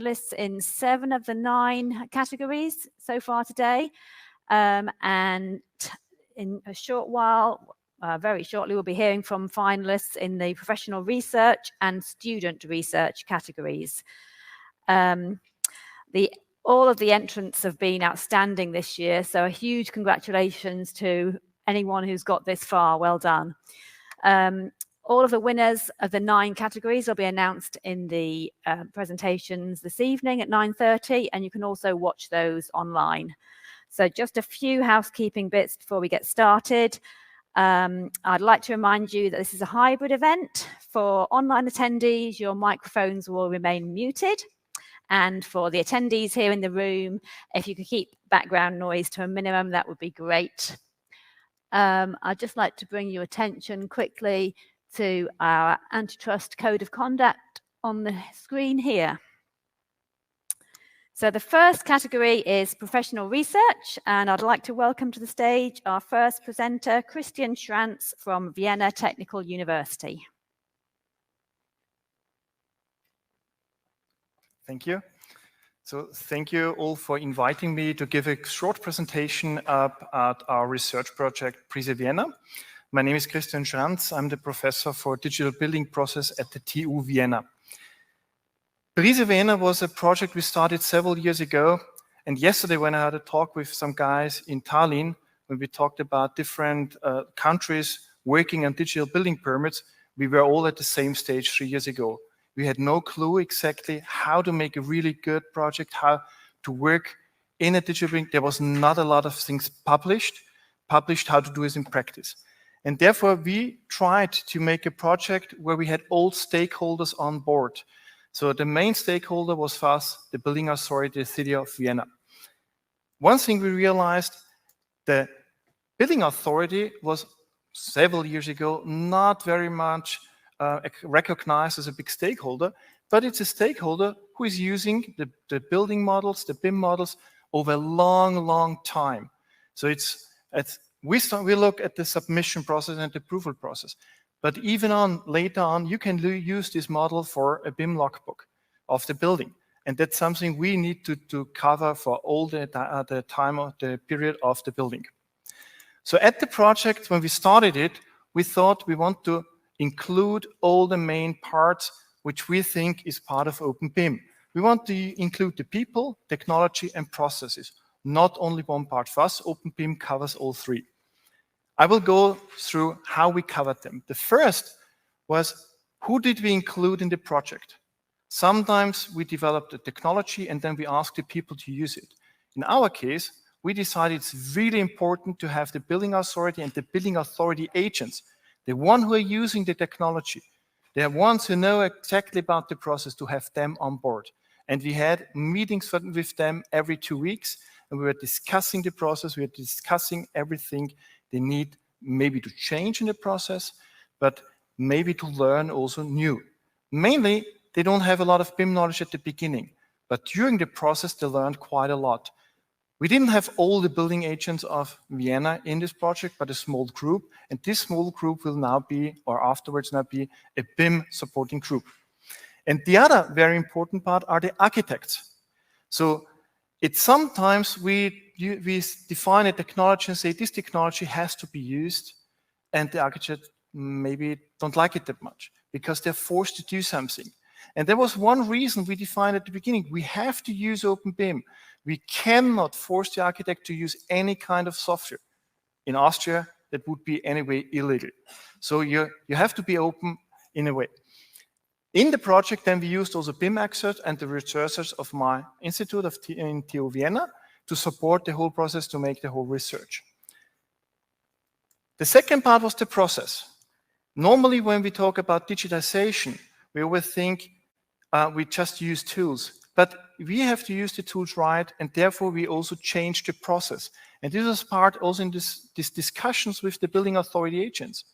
finalists in 7 of the 9 categories so far today. And in a short while, very shortly, we'll be hearing from finalists in the professional research and student research categories. All of the entrants have been outstanding this year, so a huge congratulations to anyone who's got this far. Well done. All of the winners of the 9 categories will be announced in the presentations this evening at 9:30, and you can also watch those online. So just a few housekeeping bits before we get started. I'd like to remind you that this is a hybrid event. For online attendees, your microphones will remain muted. And for the attendees here in the room, if you could keep background noise to a minimum, that would be great. I'd just like to bring your attention quickly to our antitrust code of conduct on the screen here. So the first category is professional research, and I'd like to welcome to the stage our first presenter, Christian Schranz from Vienna Technical University. Thank you. So thank you all for inviting me to give a short presentation at our research project, BRISE-Vienna. My name is Christian Schranz. I'm the professor for digital building process at the TU Vienna. BRISE-Vienna was a project we started several years ago. And yesterday when I had a talk with some guys in Tallinn, when we talked about different countries working on digital building permits, we were all at the same stage 3 years ago. We had no clue exactly how to make a really good project, how to work in a digital building. There was not a lot of things published how to do this in practice. And therefore, we tried to make a project where we had all stakeholders on board. So the main stakeholder was for us, the building authority, the city of Vienna. One thing we realized, the building authority was several years ago not very much recognized as a big stakeholder, but it's a stakeholder who is using the building models, the BIM models, over a long time. So we look at the submission process and the approval process, but even later on, you can use this model for a BIM logbook of the building, and that's something we need to cover for all the time of the period of the building. So at the project, when we started it, we thought we want to include all the main parts which we think is part of openBIM. We want to include the people, technology, and processes, not only one part. For us, openBIM covers all 3. I will go through how we covered them. The first was, who did we include in the project? Sometimes we developed a technology and then we asked the people to use it. In our case, we decided it's really important to have the building authority and the building authority agents, the ones who are using the technology, the ones who know exactly about the process, to have them on board. And we had meetings with them every 2 weeks, and we were discussing the process, we were discussing everything they need maybe to change in the process, but maybe to learn also new. Mainly, they don't have a lot of BIM knowledge at the beginning, but during the process, they learned quite a lot. We didn't have all the building agents of Vienna in this project, but a small group. And this small group will now be, or afterwards now be, a BIM supporting group. And the other very important part are the architects. So it's sometimes we define a technology and say this technology has to be used, and the architects maybe don't like it that much because they're forced to do something. And there was one reason we defined at the beginning: we have to use openBIM. We cannot force the architect to use any kind of software. In Austria, that would be anyway illegal. So you have to be open in a way. In the project, then we used also BIM experts and the researchers of my institute in TU Vienna to support the whole process, to make the whole research. The second part was the process. Normally, when we talk about digitization, we always think we just use tools. But we have to use the tools right, and therefore we also change the process. And this is part also in these discussions with the building authority agents.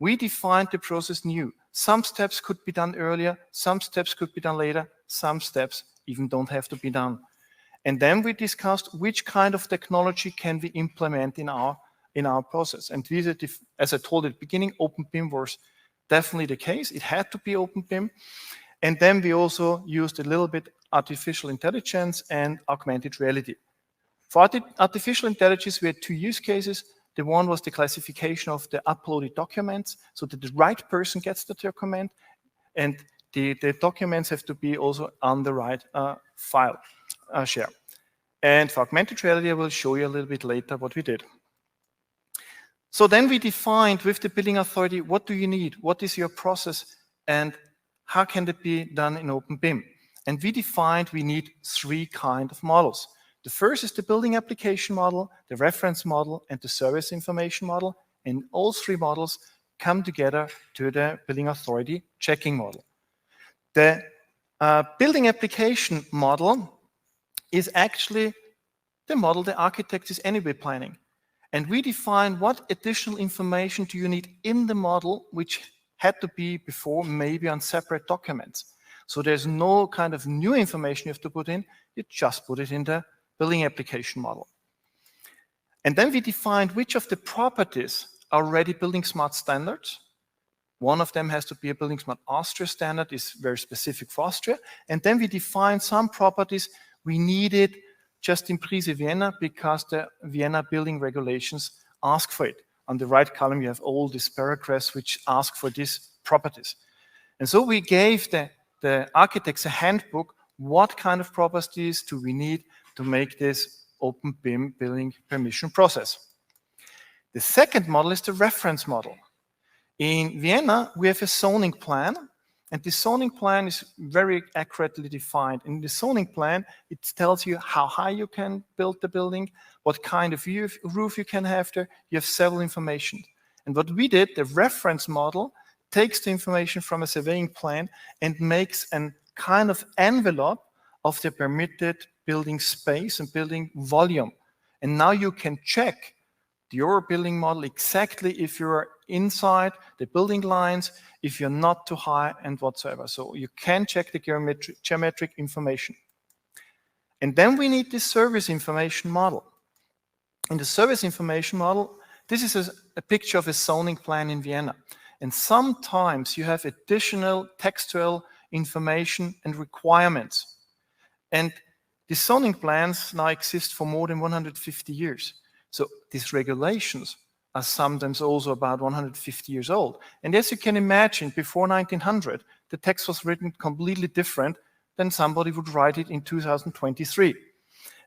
We defined the process new. Some steps could be done earlier, some steps could be done later, some steps even don't have to be done. And then we discussed which kind of technology can we implement in our process. And these are, as I told at the beginning, openBIM was definitely the case. It had to be openBIM. And then we also used a little bit artificial intelligence, and augmented reality. For artificial intelligence, we had two use cases. The one was the classification of the uploaded documents so that the right person gets the document, and the documents have to be also on the right file share. And for augmented reality, I will show you a little bit later what we did. So then we defined with the building authority, what do you need? What is your process? And how can it be done in openBIM? And we defined we need three kinds of models. The first is the building application model, the reference model, and the service information model. And all three models come together to the building authority checking model. The building application model is actually the model the architect is anyway planning. And we define what additional information do you need in the model, which had to be before maybe on separate documents. So there's no kind of new information you have to put in, you just put it in the building application model. And then we defined which of the properties are already buildingSMART standards. One of them has to be a buildingSMART Austria standard, is very specific for Austria. And then we defined some properties we needed just in BRISE-Vienna because the Vienna building regulations ask for it. On the right column, you have all these paragraphs which ask for these properties. And so we gave the architects a handbook, what kind of properties do we need to make this openBIM building permission process. The second model is the reference model. In Vienna, we have a zoning plan, and the zoning plan is very accurately defined. In the zoning plan, it tells you how high you can build the building, what kind of roof you can have there. You have several information. And what we did, the reference model takes the information from a surveying plan and makes a kind of envelope of the permitted building space and building volume. And now you can check your building model exactly if you're inside the building lines, if you're not too high and whatsoever. So you can check the geometric information. And then we need the service information model. In the service information model, this is a picture of a zoning plan in Vienna. And sometimes you have additional textual information and requirements. And the zoning plans now exist for more than 150 years. So these regulations are sometimes also about 150 years old. And as you can imagine, before 1900, the text was written completely different than somebody would write it in 2023.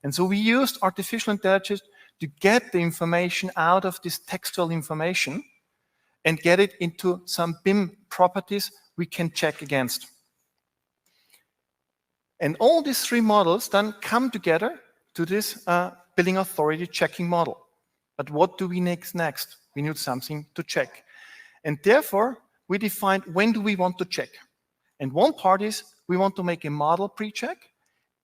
And so we used artificial intelligence to get the information out of this textual information and get it into some BIM properties we can check against. And all these three models then come together to this building authority checking model. But what do we next? We need something to check. And therefore, we defined when do we want to check. And one part is we want to make a model pre-check.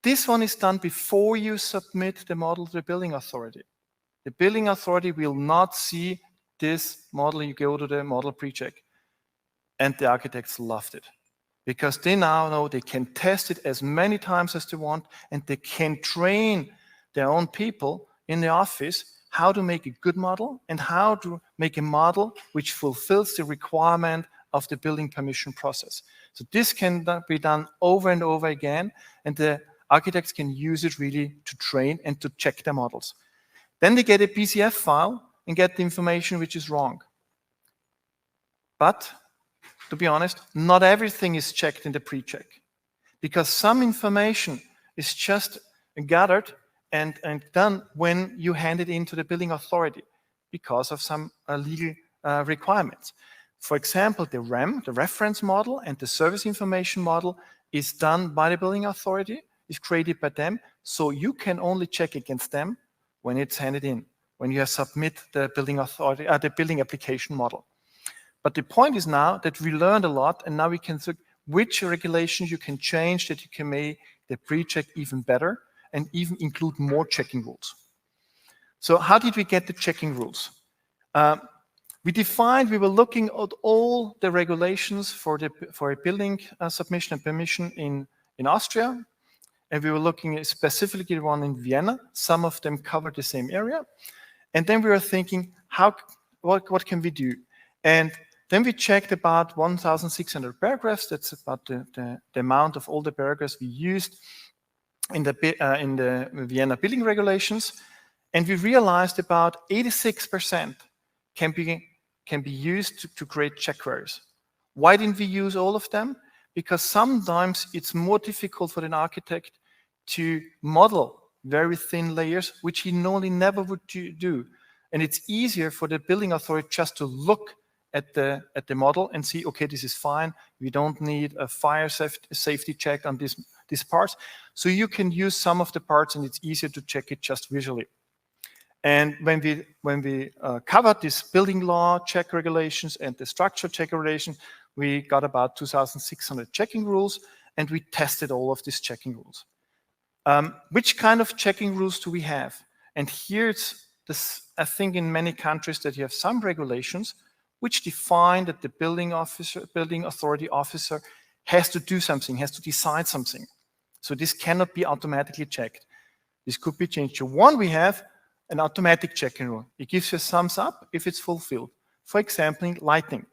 This one is done before you submit the model to the building authority. The building authority will not see this model, you go to the model pre-check. And the architects loved it, because they now know they can test it as many times as they want, and they can train their own people in the office how to make a good model and how to make a model which fulfills the requirement of the building permission process. So this can be done over and over again, and the architects can use it really to train and to check their models. Then they get a BCF file and get the information which is wrong. But, to be honest, not everything is checked in the pre-check, because some information is just gathered and done when you hand it into the building authority because of some legal requirements. For example, the REM, the reference model, and the service information model is done by the building authority, is created by them, so you can only check against them when it's handed in, when you submit the building authority, the building application model. But the point is now that we learned a lot, and now we can see which regulations you can change that you can make the pre-check even better and even include more checking rules. So how did we get the checking rules? We were looking at all the regulations for a building submission and permission in Austria, and we were looking specifically at one in Vienna. Some of them covered the same area. And then we were thinking, what can we do? And then we checked about 1,600 paragraphs. That's about the amount of all the paragraphs we used in the Vienna building regulations, and we realized about 86% can be used to create check queries. Why didn't we use all of them? Because sometimes it's more difficult for an architect to model very thin layers, which he normally never would do. And it's easier for the building authority just to look at the model and see, okay, this is fine. We don't need a fire safety check on these parts. So you can use some of the parts and it's easier to check it just visually. And when we covered this building law check regulations and the structure check regulation, we got about 2,600 checking rules, and we tested all of these checking rules. Which kind of checking rules do we have? And here it's this, I think in many countries that you have some regulations which define that the building authority officer has to do something, has to decide something. So this cannot be automatically checked. This could be changed. So one, we have an automatic checking rule. It gives you a thumbs up if it's fulfilled. For example, lighting.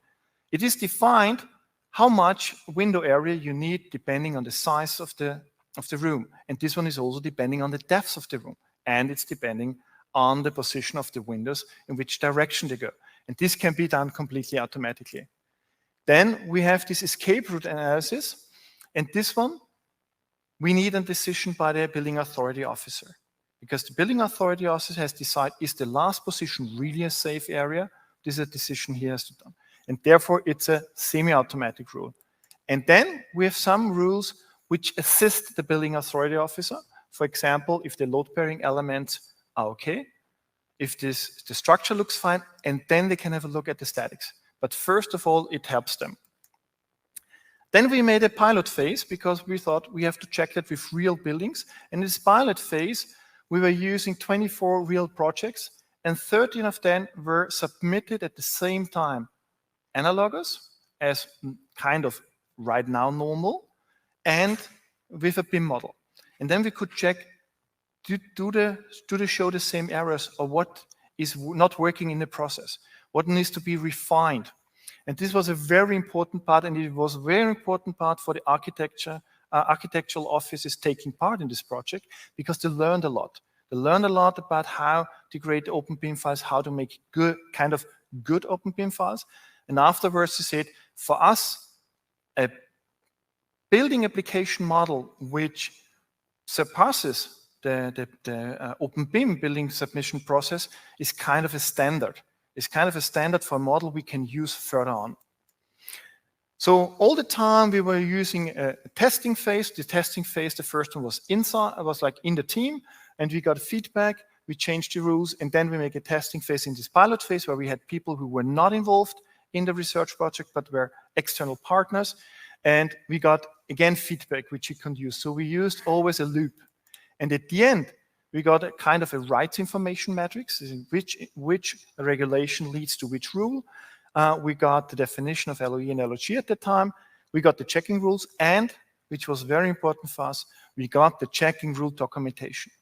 It is defined how much window area you need depending on the size of the room. And this one is also depending on the depth of the room. And it's depending on the position of the windows, in which direction they go. And this can be done completely automatically. Then we have this escape route analysis. And this one, we need a decision by the building authority officer. Because the building authority officer has decided, is the last position really a safe area? This is a decision he has to do. And therefore, it's a semi-automatic rule. And then we have some rules which assist the building authority officer. For example, if the load-bearing elements are okay, if the structure looks fine, and then they can have a look at the statics. But first of all, it helps them. Then we made a pilot phase because we thought we have to check that with real buildings. And in this pilot phase, we were using 24 real projects, and 13 of them were submitted at the same time. Analogous, as kind of right now normal, and with a BIM model. And then we could check, do they show the same errors, or what is not working in the process? What needs to be refined? And this was a very important part, and it was a very important part for the architectural offices taking part in this project, because they learned a lot. They learned a lot about how to create open BIM files, how to make good open BIM files. And afterwards, they said, for us, a building application model which surpasses the open BIM building submission process is kind of a standard. It's kind of a standard for a model we can use further on. So all the time we were using a testing phase. The testing phase, the first one was inside, was like in the team, and we got feedback. We changed the rules, and then we make a testing phase in this pilot phase where we had people who were not involved in the research project, but were external partners. And we got, again, feedback, which you can use. So we used always a loop. And at the end, we got a kind of a rights information matrix, in which regulation leads to which rule. We got the definition of LOE and LOG at the time. We got the checking rules, and, which was very important for us, we got the checking rule documentation.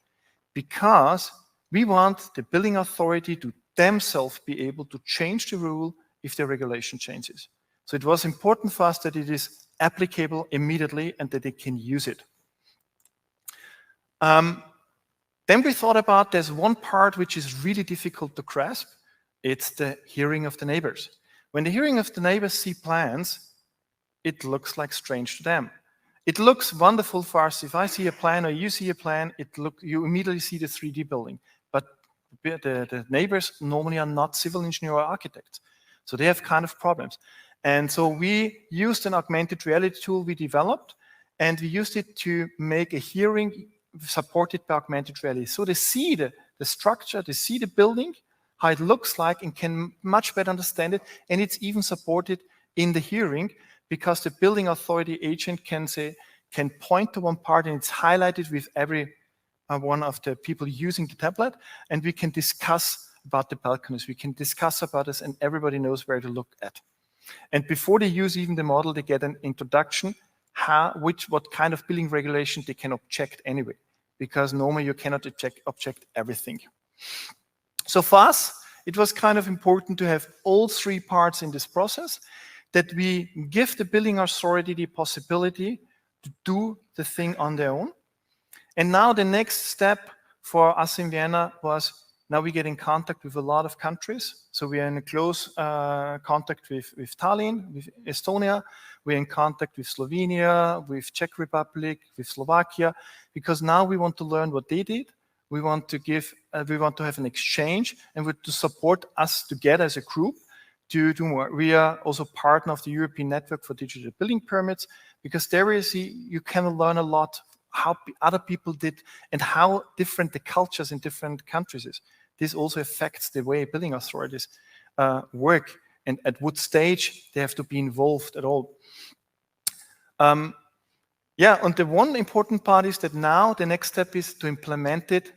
Because we want the building authority to themselves be able to change the rule if the regulation changes. So it was important for us that it is applicable immediately and that they can use it. Then we thought about there's one part which is really difficult to grasp. It's the hearing of the neighbors. When the hearing of the neighbors see plans, it looks like strange to them. It looks wonderful for us. If I see a plan or you see a plan, you immediately see the 3D building. But the neighbors normally are not civil engineer or architects. So they have kind of problems. And so we used an augmented reality tool we developed, and we used it to make a hearing supported by augmented reality. So they see the structure, they see the building, how it looks like, and can much better understand it. And it's even supported in the hearing, because the building authority agent can point to one part, and it's highlighted with every one of the people using the tablet, and we can discuss about the balconies, we can discuss about this, and everybody knows where to look at. And before they use even the model, they get an introduction, what kind of building regulation they can object anyway, because normally you cannot object everything. So for us, it was kind of important to have all three parts in this process, that we give the building authority the possibility to do the thing on their own, And now the next step for us in Vienna was, now we get in contact with a lot of countries. So we are in a close contact with Tallinn, with Estonia. We're in contact with Slovenia, with Czech Republic, with Slovakia, because now we want to learn what they did. We want to give, we want to have an exchange, and to support us together as a group to do more. We are also partner of the European Network for Digital Building Permits, because there you can learn a lot how other people did and how different the cultures in different countries is. This also affects the way building authorities work and at what stage they have to be involved at all. Yeah, and the one important part is that now the next step is to implement it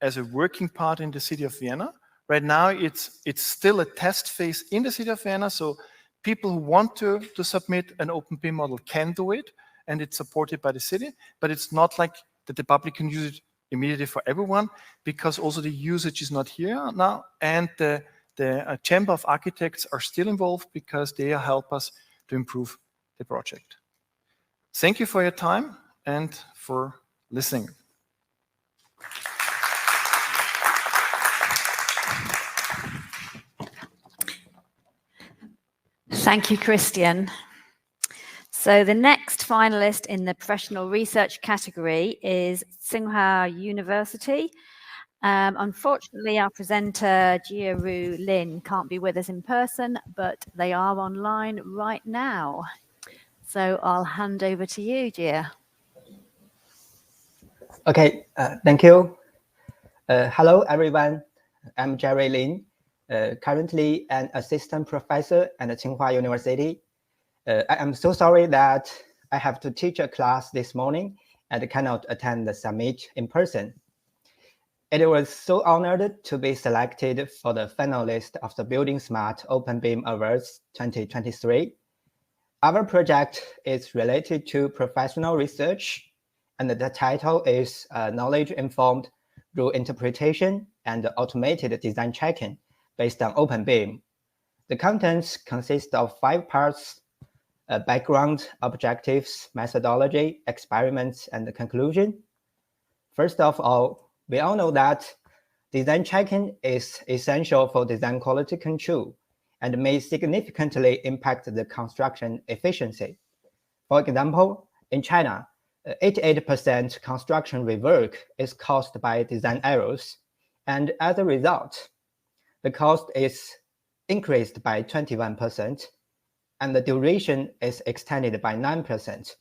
as a working part in the city of Vienna. Right now, it's still a test phase in the city of Vienna, so people who want to submit an open BIM model can do it, and it's supported by the city, but it's not like that the public can use it immediately for everyone, because also the usage is not here now, and the Chamber of Architects are still involved because they help us to improve the project. Thank you for your time and for listening. Thank you, Christian. So the next finalist in the professional research category is Tsinghua University. Unfortunately, our presenter, Jia-Ru Lin, can't be with us in person, but they are online right now. So I'll hand over to you, Jia. Okay, thank you. Hello, everyone. I'm Jerry Lin, currently an assistant professor at Tsinghua University. I am so sorry that I have to teach a class this morning and cannot attend the summit in person. It was so honored to be selected for the finalist of the buildingSMART Open BIM Awards 2023. Our project is related to professional research, and the title is Knowledge-Informed Rule Interpretation and Automated Design Checking based on Open BIM. The contents consist of 5 parts: background, objectives, methodology, experiments, and the conclusion. First of all, we all know that design checking is essential for design quality control and may significantly impact the construction efficiency. For example, in China, 88% construction rework is caused by design errors, and as a result, the cost is increased by 21%, and the duration is extended by 9%.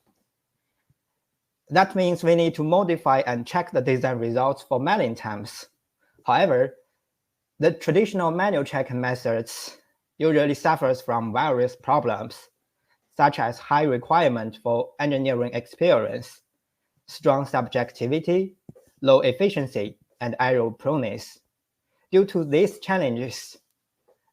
That means we need to modify and check the design results for many times. However, the traditional manual checking methods usually suffers from various problems, such as high requirement for engineering experience, strong subjectivity, low efficiency, and error proneness. Due to these challenges,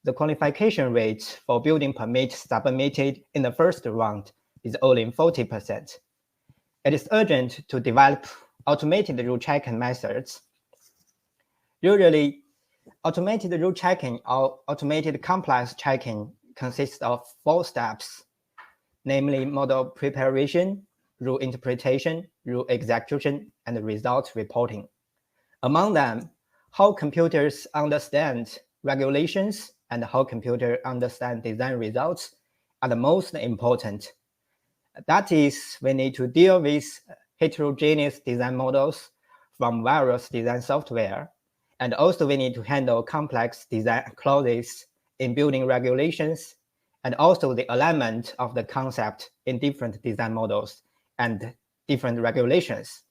the qualification rate for building permits submitted in the first round is only 40%. It is urgent to develop automated rule checking methods. Usually, automated rule checking or automated complex checking consists of 4 steps, namely model preparation, rule interpretation, rule execution, and result reporting. Among them, how computers understand regulations and how computers understand design results are the most important. That is, we need to deal with heterogeneous design models from various design software, and also we need to handle complex design clauses in building regulations, and also the alignment of the concept in different design models and different regulations.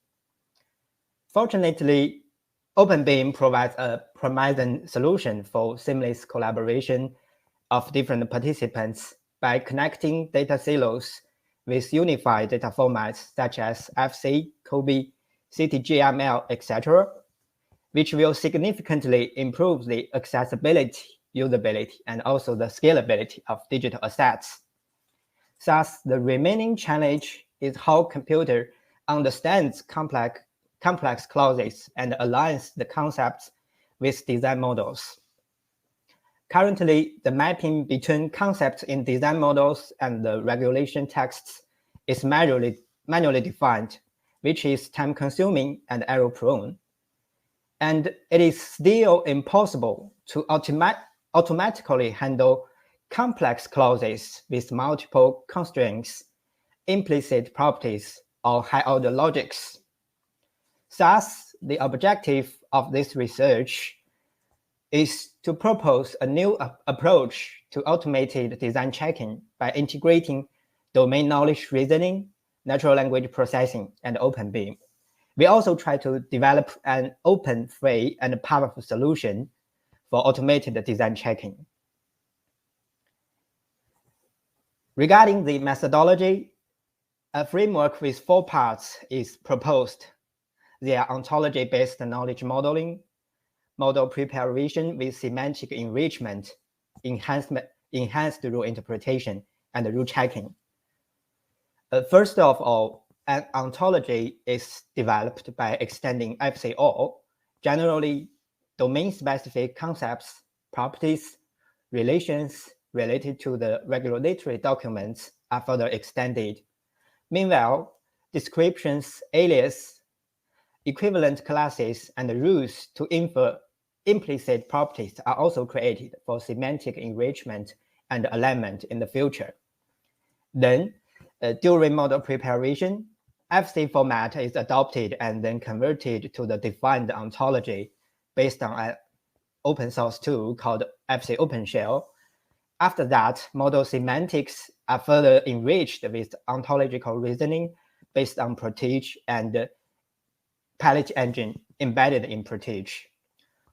Fortunately, OpenBIM provides a promising solution for seamless collaboration of different participants by connecting data silos with unified data formats such as FC, COBie, CTGML, etc., which will significantly improve the accessibility, usability, and also the scalability of digital assets. Thus, the remaining challenge is how computer understands complex clauses and aligns the concepts with design models. Currently, the mapping between concepts in design models and the regulation texts is manually defined, which is time-consuming and error-prone. And it is still impossible to automatically handle complex clauses with multiple constraints, implicit properties, or high-order logics. Thus, the objective of this research is to propose a new approach to automated design checking by integrating domain knowledge reasoning, natural language processing, and openBIM. We also try to develop an open, free, and powerful solution for automated design checking. Regarding the methodology, a framework with 4 parts is proposed. They are ontology-based knowledge modeling, model preparation with semantic enrichment, enhanced rule interpretation, and rule checking. First of all, an ontology is developed by extending FCO. Generally, domain-specific concepts, properties, relations related to the regulatory documents are further extended. Meanwhile, descriptions, alias, equivalent classes, and rules to infer implicit properties are also created for semantic enrichment and alignment in the future. Then, during model preparation, FC format is adopted and then converted to the defined ontology based on an open source tool called FC OpenShell. After that, model semantics are further enriched with ontological reasoning based on Protige and palette engine embedded in Protige.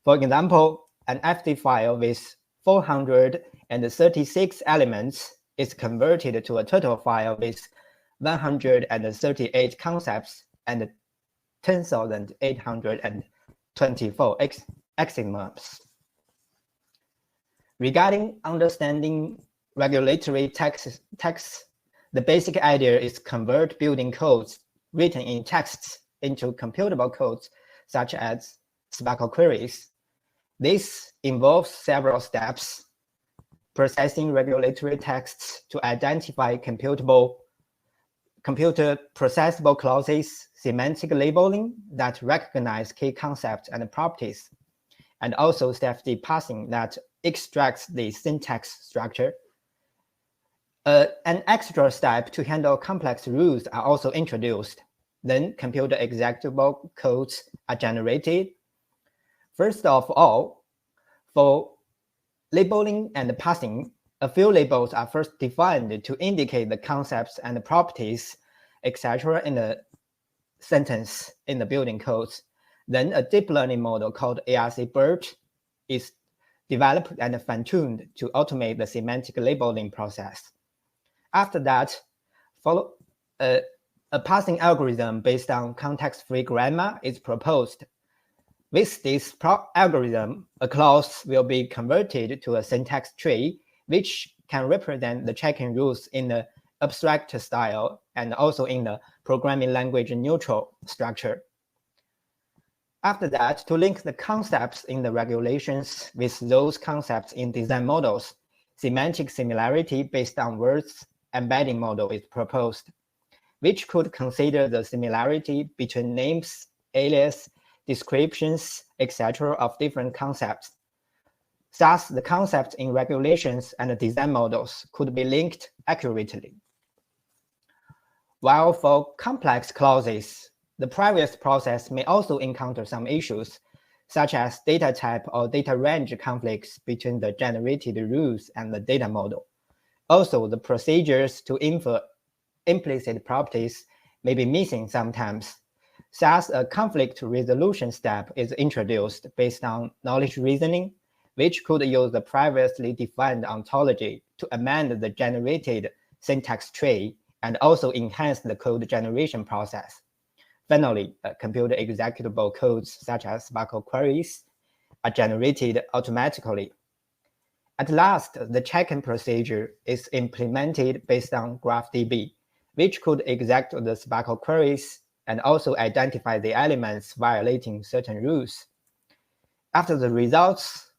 For example, an FD file with 436 elements is converted to a total file with 138 concepts and 10,824 axioms. Regarding understanding regulatory texts, the basic idea is convert building codes written in texts into computable codes, such as SPARQL queries. This involves several steps: processing regulatory texts to identify computer processable clauses, semantic labeling that recognize key concepts and properties, and also safety parsing that extracts the syntax structure. An extra step to handle complex rules are also introduced. Then computer executable codes are generated. First of all, for labeling and parsing, a few labels are first defined to indicate the concepts and the properties, etc. in the sentence in the building codes. Then a deep learning model called ARC-BERT is developed and fine-tuned to automate the semantic labeling process. After that, a parsing algorithm based on context-free grammar is proposed. With this algorithm, a clause will be converted to a syntax tree, which can represent the checking rules in the abstract style and also in the programming language neutral structure. After that, to link the concepts in the regulations with those concepts in design models, semantic similarity based on words embedding model is proposed, which could consider the similarity between names, alias, descriptions, etc. of different concepts. Thus, the concepts in regulations and design models could be linked accurately. While for complex clauses, the previous process may also encounter some issues, such as data type or data range conflicts between the generated rules and the data model. Also, the procedures to infer implicit properties may be missing sometimes. Thus, a conflict resolution step is introduced based on knowledge reasoning, which could use the previously defined ontology to amend the generated syntax tree and also enhance the code generation process. Finally, computer executable codes such as SPARQL queries are generated automatically. At last, the check-in procedure is implemented based on GraphDB, which could execute the SPARQL queries and also identify the elements violating certain rules. After the results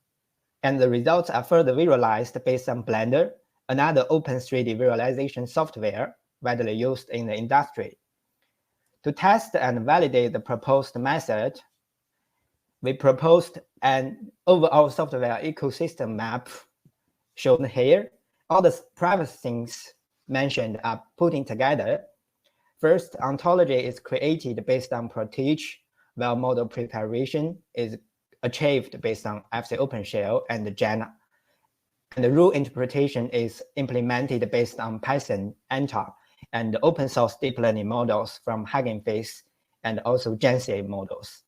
are further visualized based on Blender, another open 3D visualization software widely used in the industry. To test and validate the proposed method, we proposed an overall software ecosystem map shown here. All the private things mentioned are put together. First, ontology is created based on Protige, while model preparation is achieved based on FC OpenShell and Jana. And the rule interpretation is implemented based on Python, Anta, and open source deep learning models from Hugging Face and also Gensia models.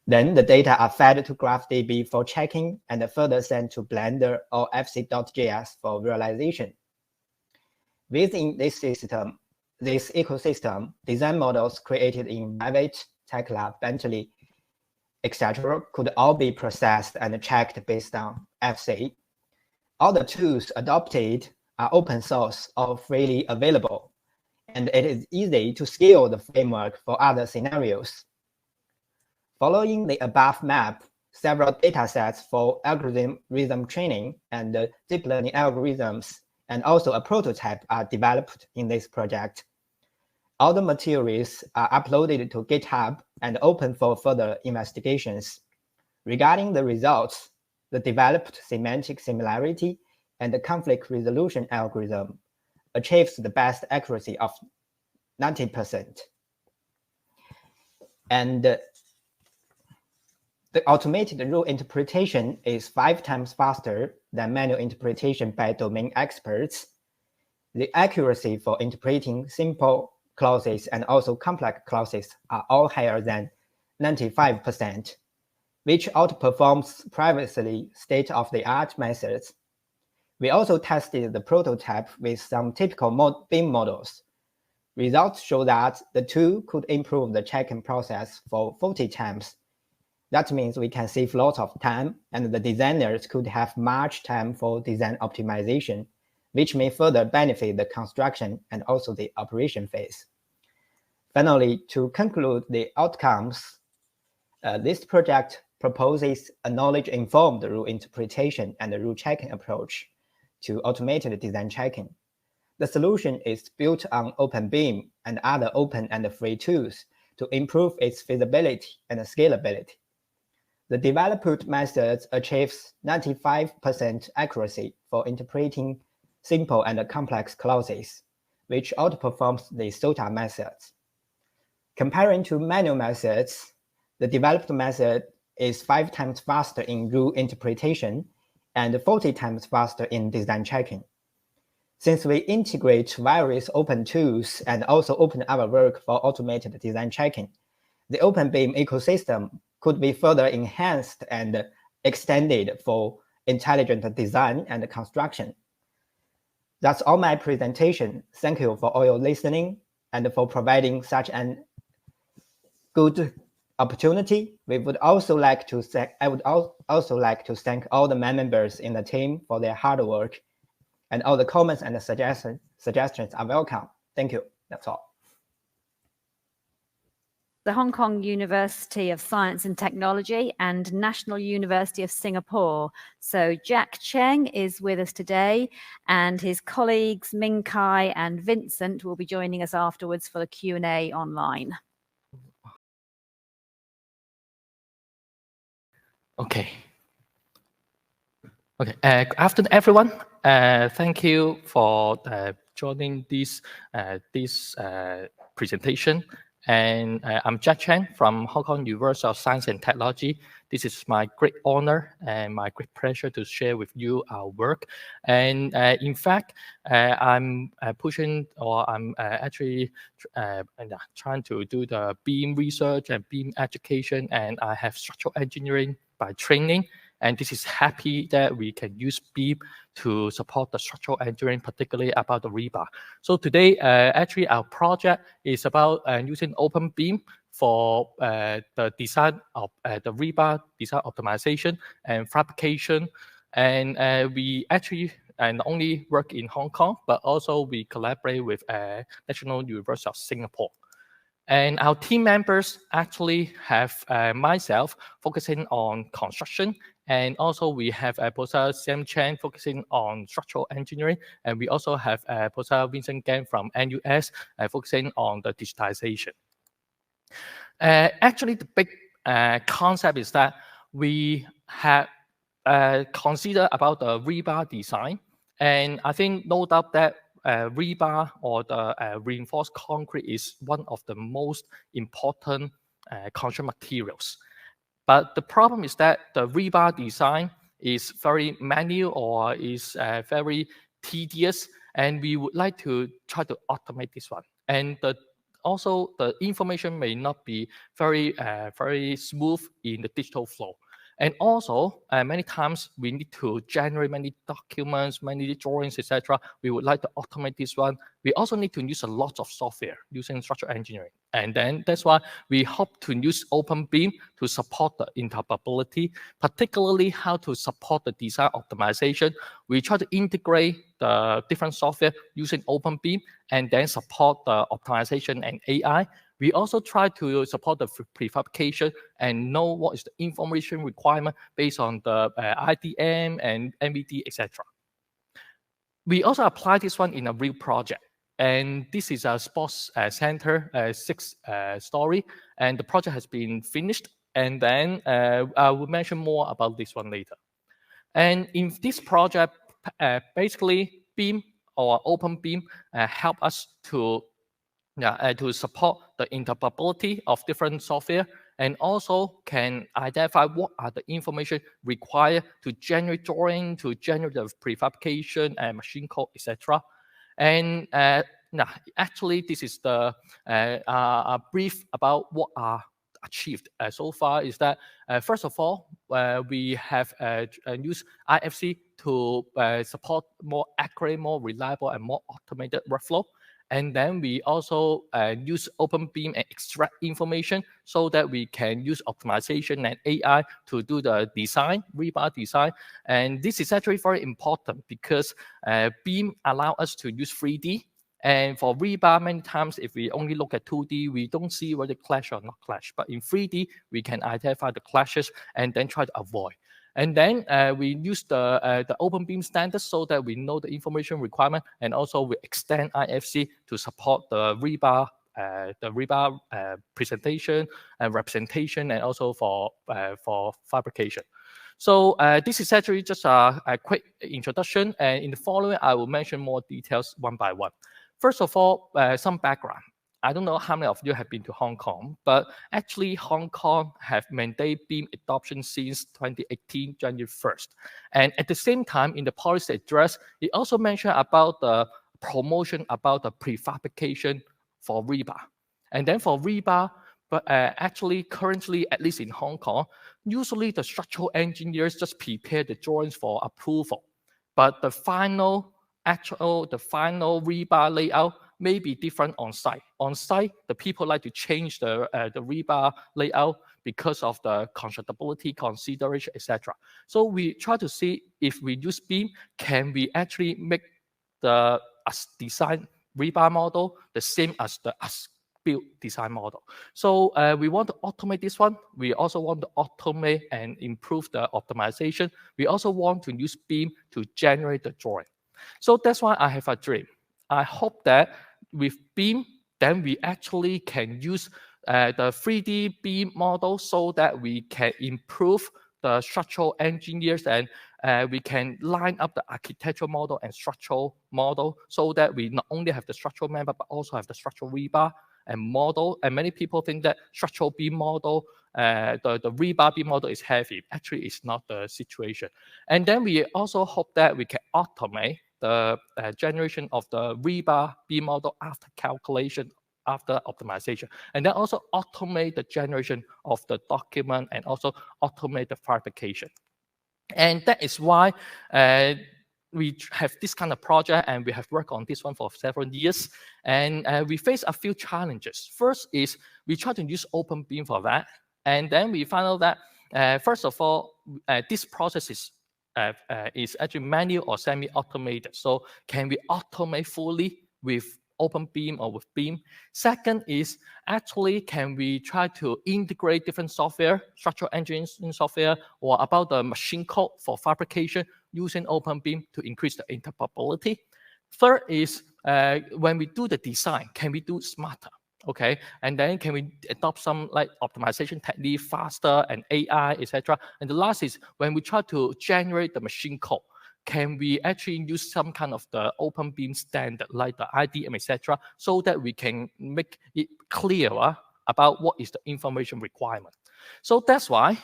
Then the data are fed to GraphDB for checking and further sent to Blender or FC.js for realization. Within this system, this ecosystem, design models created in Revit, Tekla, Bentley, etc. could all be processed and checked based on FC. All the tools adopted are open source or freely available, and it is easy to scale the framework for other scenarios. Following the above map, several datasets for algorithm training and deep learning algorithms, and also a prototype are developed in this project. All the materials are uploaded to GitHub and open for further investigations. Regarding the results, the developed semantic similarity and the conflict resolution algorithm achieves the best accuracy of 90%. And the automated rule interpretation is 5 times faster than manual interpretation by domain experts. The accuracy for interpreting simple clauses and also complex clauses are all higher than 95%, which outperforms previously state-of-the-art methods. We also tested the prototype with some typical BIM models. Results show that the tool could improve the checking process for 40 times. That means we can save lots of time, and the designers could have much time for design optimization, which may further benefit the construction and also the operation phase. Finally, to conclude the outcomes, this project proposes a knowledge-informed rule interpretation and a rule checking approach to automated design checking. The solution is built on openBIM and other open and free tools to improve its feasibility and scalability. The developed methods achieves 95% accuracy for interpreting simple and complex clauses, which outperforms the SOTA methods. Comparing to manual methods, the developed method is 5 times faster in rule interpretation and 40 times faster in design checking. Since we integrate various open tools and also open our work for automated design checking, the openBIM ecosystem could be further enhanced and extended for intelligent design and construction. That's all my presentation. Thank you for all your listening and for providing such an good opportunity. I would also like to thank all the members in the team for their hard work, and all the comments and the suggestions are welcome. Thank you. That's all. The Hong Kong University of Science and Technology and National University of Singapore. So Jack Cheng is with us today, and his colleagues Ming Kai and Vincent will be joining us afterwards for the Q&A online. Okay. Good afternoon, everyone. Thank you for joining this presentation. And I'm Jack Chen from Hong Kong University of Science and Technology. This is my great honor and my great pleasure to share with you our work. And in fact, I'm actually trying to do the BIM research and BIM education, and I have structural engineering by training. And this is happy that we can use BIM to support the structural engineering, particularly about the rebar. So today, actually, our project is about using openBIM for the design of the rebar design optimization and fabrication. And we actually not only work in Hong Kong, but also we collaborate with National University of Singapore. And our team members actually have myself focusing on construction, and also we have Professor Sam Chen focusing on structural engineering, and we also have Professor Vincent Gan from NUS focusing on the digitization. Actually, the big concept is that we have considered about the rebar design, and I think no doubt that rebar or the reinforced concrete is one of the most important construction materials. But the problem is that the rebar design is very manual or is very tedious, and we would like to try to automate this one. And also the information may not be very smooth in the digital flow. And also, many times we need to generate many documents, many drawings, etc. We would like to automate this one. We also need to use a lot of software using structural engineering. And then that's why we hope to use openBIM to support the interoperability, particularly how to support the design optimization. We try to integrate the different software using openBIM and then support the optimization and AI. We also try to support the prefabrication and know what is the information requirement based on the IDM and MVD, etc. We also apply this one in a real project. And this is a sports center, 6-story, and the project has been finished. And then I will mention more about this one later. And in this project, basically BIM or openBIM help us to support the interoperability of different software, and also can identify what are the information required to generate drawing, to generate the prefabrication and machine code, etc. And actually, this is the brief about what are achieved so far. Is that first of all, we have used IFC to support more accurate, more reliable, and more automated workflow. And then we also use openBIM and extract information so that we can use optimization and AI to do the design, rebar design. And this is actually very important because BIM allows us to use 3D. And for rebar, many times, if we only look at 2D, we don't see whether clash or not clash. But in 3D, we can identify the clashes and then try to avoid. And then we use the openBIM standards so that we know the information requirement, and also we extend IFC to support the rebar presentation and representation, and also for fabrication. So this is actually just a quick introduction, and in the following, I will mention more details one by one. First of all, some background. I don't know how many of you have been to Hong Kong, but actually Hong Kong have mandated BIM adoption since 2018, January 1st. And at the same time, in the policy address, it also mentioned about the promotion about the prefabrication for rebar. And then for rebar, but actually currently, at least in Hong Kong, usually the structural engineers just prepare the drawings for approval. But the final rebar layout may be different on site. On site, the people like to change the rebar layout because of the constructability consideration, etc. So we try to see if we use BIM, can we actually make the design rebar model the same as the built design model. So we want to automate this one. We also want to automate and improve the optimization. We also want to use BIM to generate the drawing. So that's why I have a dream. I hope that with BIM, then we actually can use the 3D BIM model so that we can improve the structural engineers, and we can line up the architectural model and structural model so that we not only have the structural member, but also have the structural rebar and model. And many people think that structural BIM model, the rebar BIM model is heavy. Actually, it's not the situation. And then we also hope that we can automate the generation of the rebar BIM model after calculation, after optimization, and then also automate the generation of the document and also automate the fabrication. And that is why we have this kind of project, and we have worked on this one for several years. And we face a few challenges. First is we try to use openBIM for that. And then we found out that, first of all, this process is actually manual or semi-automated. So can we automate fully with openBIM or with BIM? Second is actually can we try to integrate different software, structural engineering software, or about the machine code for fabrication using openBIM to increase the interoperability? Third is when we do the design, can we do smarter? Okay, and then can we adopt some like optimization technique faster and AI, etc. And the last is when we try to generate the machine code, can we actually use some kind of the open BIM standard like the IDM, etc., so that we can make it clearer about what is the information requirement. So that's why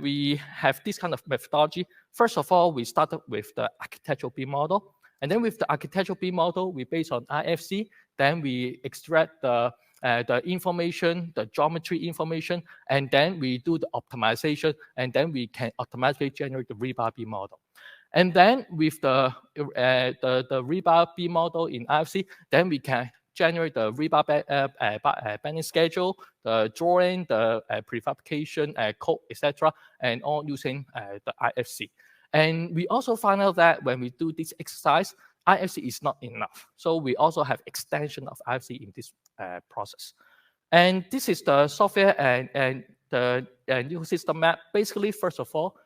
we have this kind of methodology. First of all, we started with the architectural BIM model. And then with the architectural BIM model, we based on IFC. Then we extract the information, the geometry information, and then we do the optimization, and then we can automatically generate the rebar BIM model. And then with the rebar BIM model in IFC, then we can generate the rebar banding schedule, the drawing, the prefabrication code, etc., and all using the IFC. And we also found out that when we do this exercise, IFC is not enough. So we also have extension of IFC in this process. And this is the software and the new system map. Basically, first of all,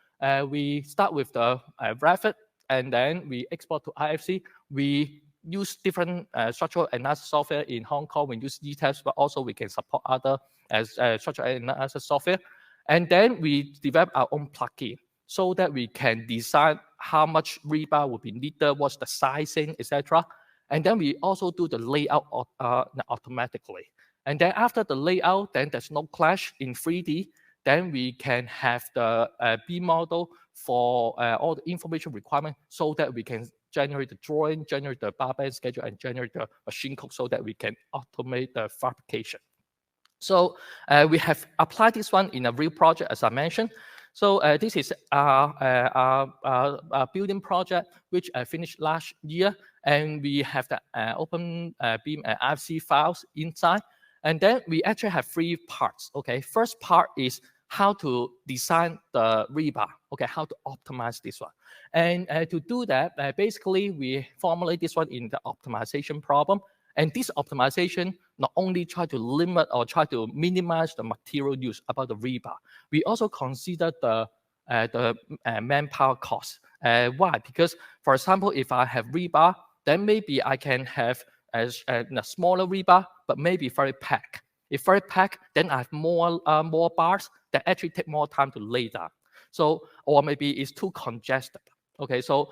we start with the Revit, and then we export to IFC. We use different structural analysis software in Hong Kong. We use ETABS, but also we can support other structural analysis software. And then we develop our own plugin so that we can decide how much rebar will be needed, what's the sizing, etc. And then we also do the layout automatically. And then after the layout, then there's no clash in 3D. Then we can have the BIM model for all the information requirement so that we can generate the drawing, generate the bar band schedule, and generate the machine code so that we can automate the fabrication. So we have applied this one in a real project, as I mentioned. So this is our building project, which I finished last year. And we have the open BIM and IFC files inside. And then we actually have 3 parts, okay? First part is how to design the rebar, okay? How to optimize this one. And to do that, basically, we formulate this one in the optimization problem. And this optimization not only try to limit or try to minimize the material use about the rebar, we also consider the manpower cost. Why? Because, for example, if I have rebar, then maybe I can have a smaller rebar, but maybe very packed. If very packed, then I have more bars that actually take more time to lay down. So, or maybe it's too congested. Okay, so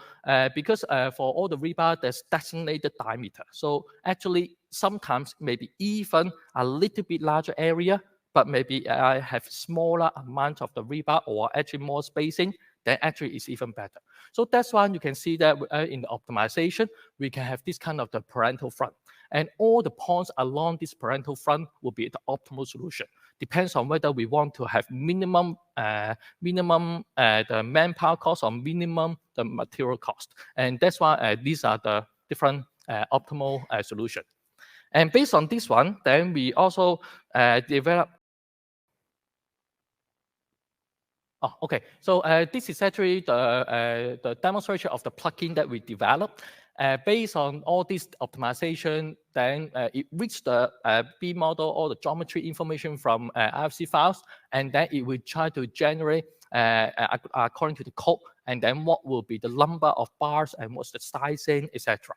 because for all the rebar, there's designated diameter. So actually, sometimes maybe even a little bit larger area, but maybe I have smaller amount of the rebar or actually more spacing, then actually it's even better. So that's why you can see that in the optimization, we can have this kind of the parental front. And all the points along this parental front will be the optimal solution. Depends on whether we want to have minimum the manpower cost or minimum the material cost. And that's why these are the different optimal solution. And based on this one, then we also develop. Oh, okay. So this is actually the demonstration of the plugin that we developed. Based on all this optimization, then it reads the BIM model, all the geometry information from IFC files, and then it will try to generate according to the code, and then what will be the number of bars and what's the sizing, etc.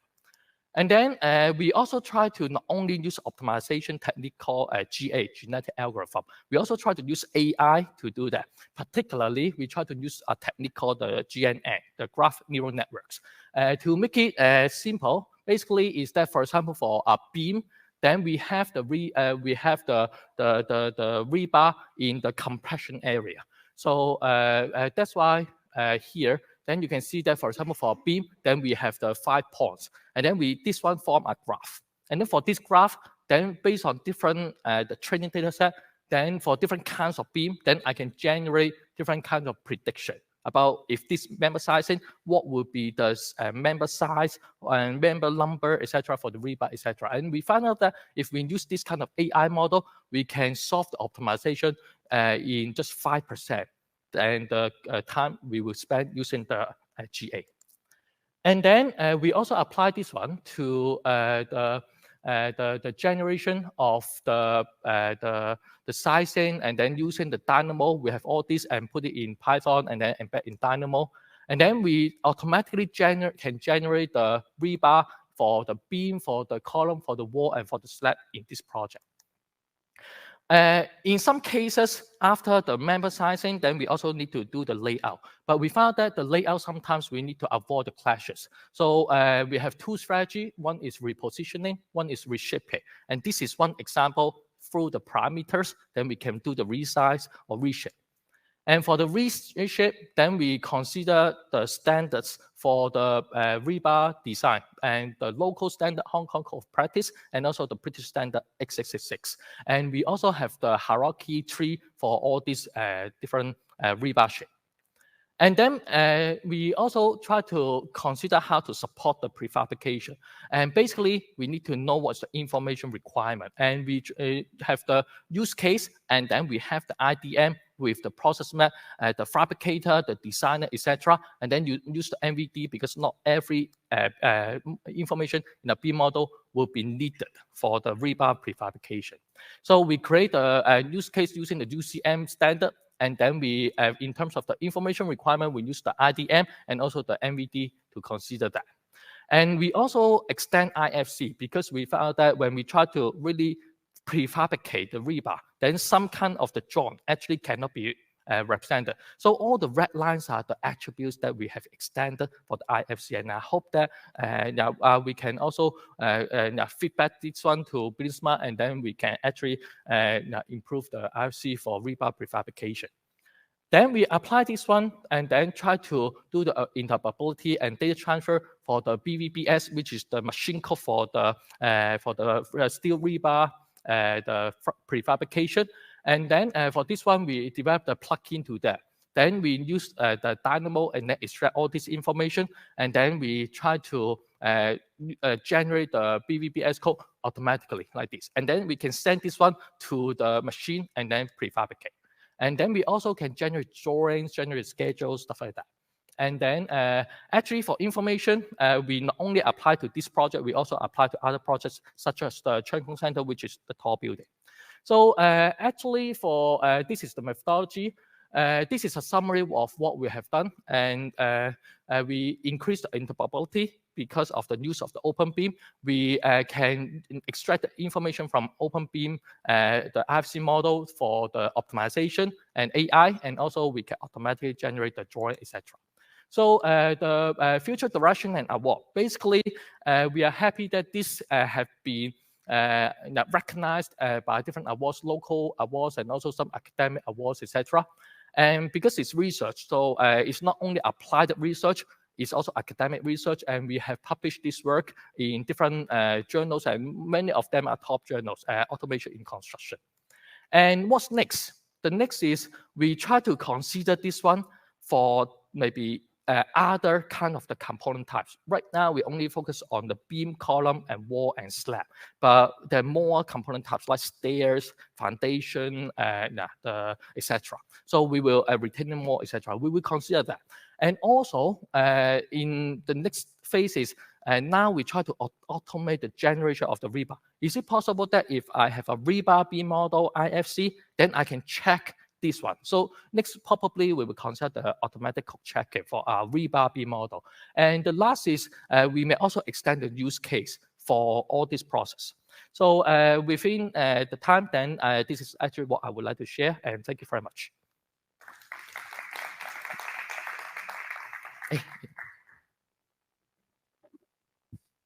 And then we also try to not only use optimization technique called GA, genetic algorithm. We also try to use AI to do that. Particularly, we try to use a technique called the GNN, the graph neural networks. To make it simple, basically is that, for example, for a beam, then we have the rebar in the compression area. So that's why here. Then you can see that, for example, for a beam, then we have the 5 points. And then this one form a graph. And then for this graph, then based on different the training data set, then for different kinds of beam, then I can generate different kinds of prediction about if this member sizing, what would be the member size and member number, etc. for the rebar, etc. And we found out that if we use this kind of AI model, we can solve the optimization in just 5%. And the time we will spend using the GA. And then we also apply this one to the generation of the sizing, and then using the Dynamo. We have all this and put it in Python and then embed in Dynamo. And then we automatically can generate the rebar for the beam, for the column, for the wall, and for the slab in this project. In some cases, after the member sizing, then we also need to do the layout. But we found that the layout, sometimes we need to avoid the clashes. So we have two strategies. One is repositioning, one is reshaping. And this is one example through the parameters. Then we can do the resize or reshape. And for the reshape, then we consider the standards for the rebar design and the local standard Hong Kong Code of Practice and also the British standard X666. And we also have the hierarchy tree for all these different rebar shape. And then we also try to consider how to support the prefabrication. And basically, we need to know what's the information requirement. And we have the use case, and then we have the IDM with the process map, the fabricator, the designer, etc. And then you use the MVD because not every information in a BIM model will be needed for the rebar prefabrication. So we create a use case using the UCM standard. And then we, in terms of the information requirement, we use the IDM and also the MVD to consider that. And we also extend IFC because we found that when we try to really prefabricate the rebar, then some kind of the joint actually cannot be represented. So all the red lines are the attributes that we have extended for the IFC. And I hope that we can also feedback this one to buildingSMART, and then we can actually improve the IFC for rebar prefabrication. Then we apply this one and then try to do the interoperability and data transfer for the BVBS, which is the machine code for the steel rebar, the prefabrication. And then for this one, we developed a plugin to that. Then we use the Dynamo and then extract all this information. And then we try to generate the BVBS code automatically like this. And then we can send this one to the machine and then prefabricate. And then we also can generate drawings, generate schedules, stuff like that. And then actually for information, we not only apply to this project, we also apply to other projects such as the Cheng Kung Center, which is the tall building. So actually for this is the methodology. This is a summary of what we have done. And we increased the interoperability because of the use of the openBIM. We can extract the information from openBIM, the IFC model for the optimization and AI, and also we can automatically generate the drawing, etc. So the future direction and award. Basically, we are happy that this have been recognized by different awards, local awards, and also some academic awards, etc. And because it's research, so it's not only applied research, it's also academic research, and we have published this work in different journals, and many of them are top journals, Automation in Construction. And what's next? The next is we try to consider this one for maybe other kind of the component types. Right now, we only focus on the beam, column, and wall and slab. But there are more component types like stairs, foundation, etc. So we will retain more, etc. We will consider that. And also, in the next phases, now we try to automate the generation of the rebar. Is it possible that if I have a rebar beam model IFC, then I can check this one? So next, probably we will consider the automatic code checking for our rebar beam model. And the last is we may also extend the use case for all this process. So within the time, then this is actually what I would like to share. And thank you very much.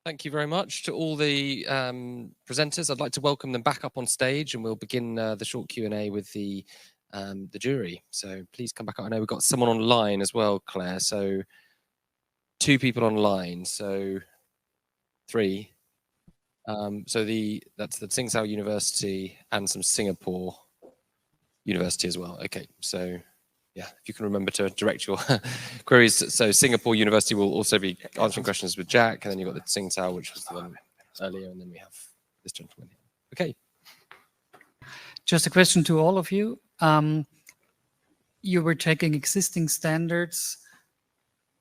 Thank you very much to all the presenters. I'd like to welcome them back up on stage, and we'll begin the short Q&A with the jury. So please come back up. I know we've got someone online as well, Claire. So 2 people online, so 3. So that's the Tsinghua University and some Singapore University as well. Okay, so yeah, if you can remember to direct your queries. So Singapore University will also be answering questions with Jack, and then you've got the Tsinghua, which was the one earlier, and then we have this gentleman here. Okay. Just a question to all of you. You were taking existing standards,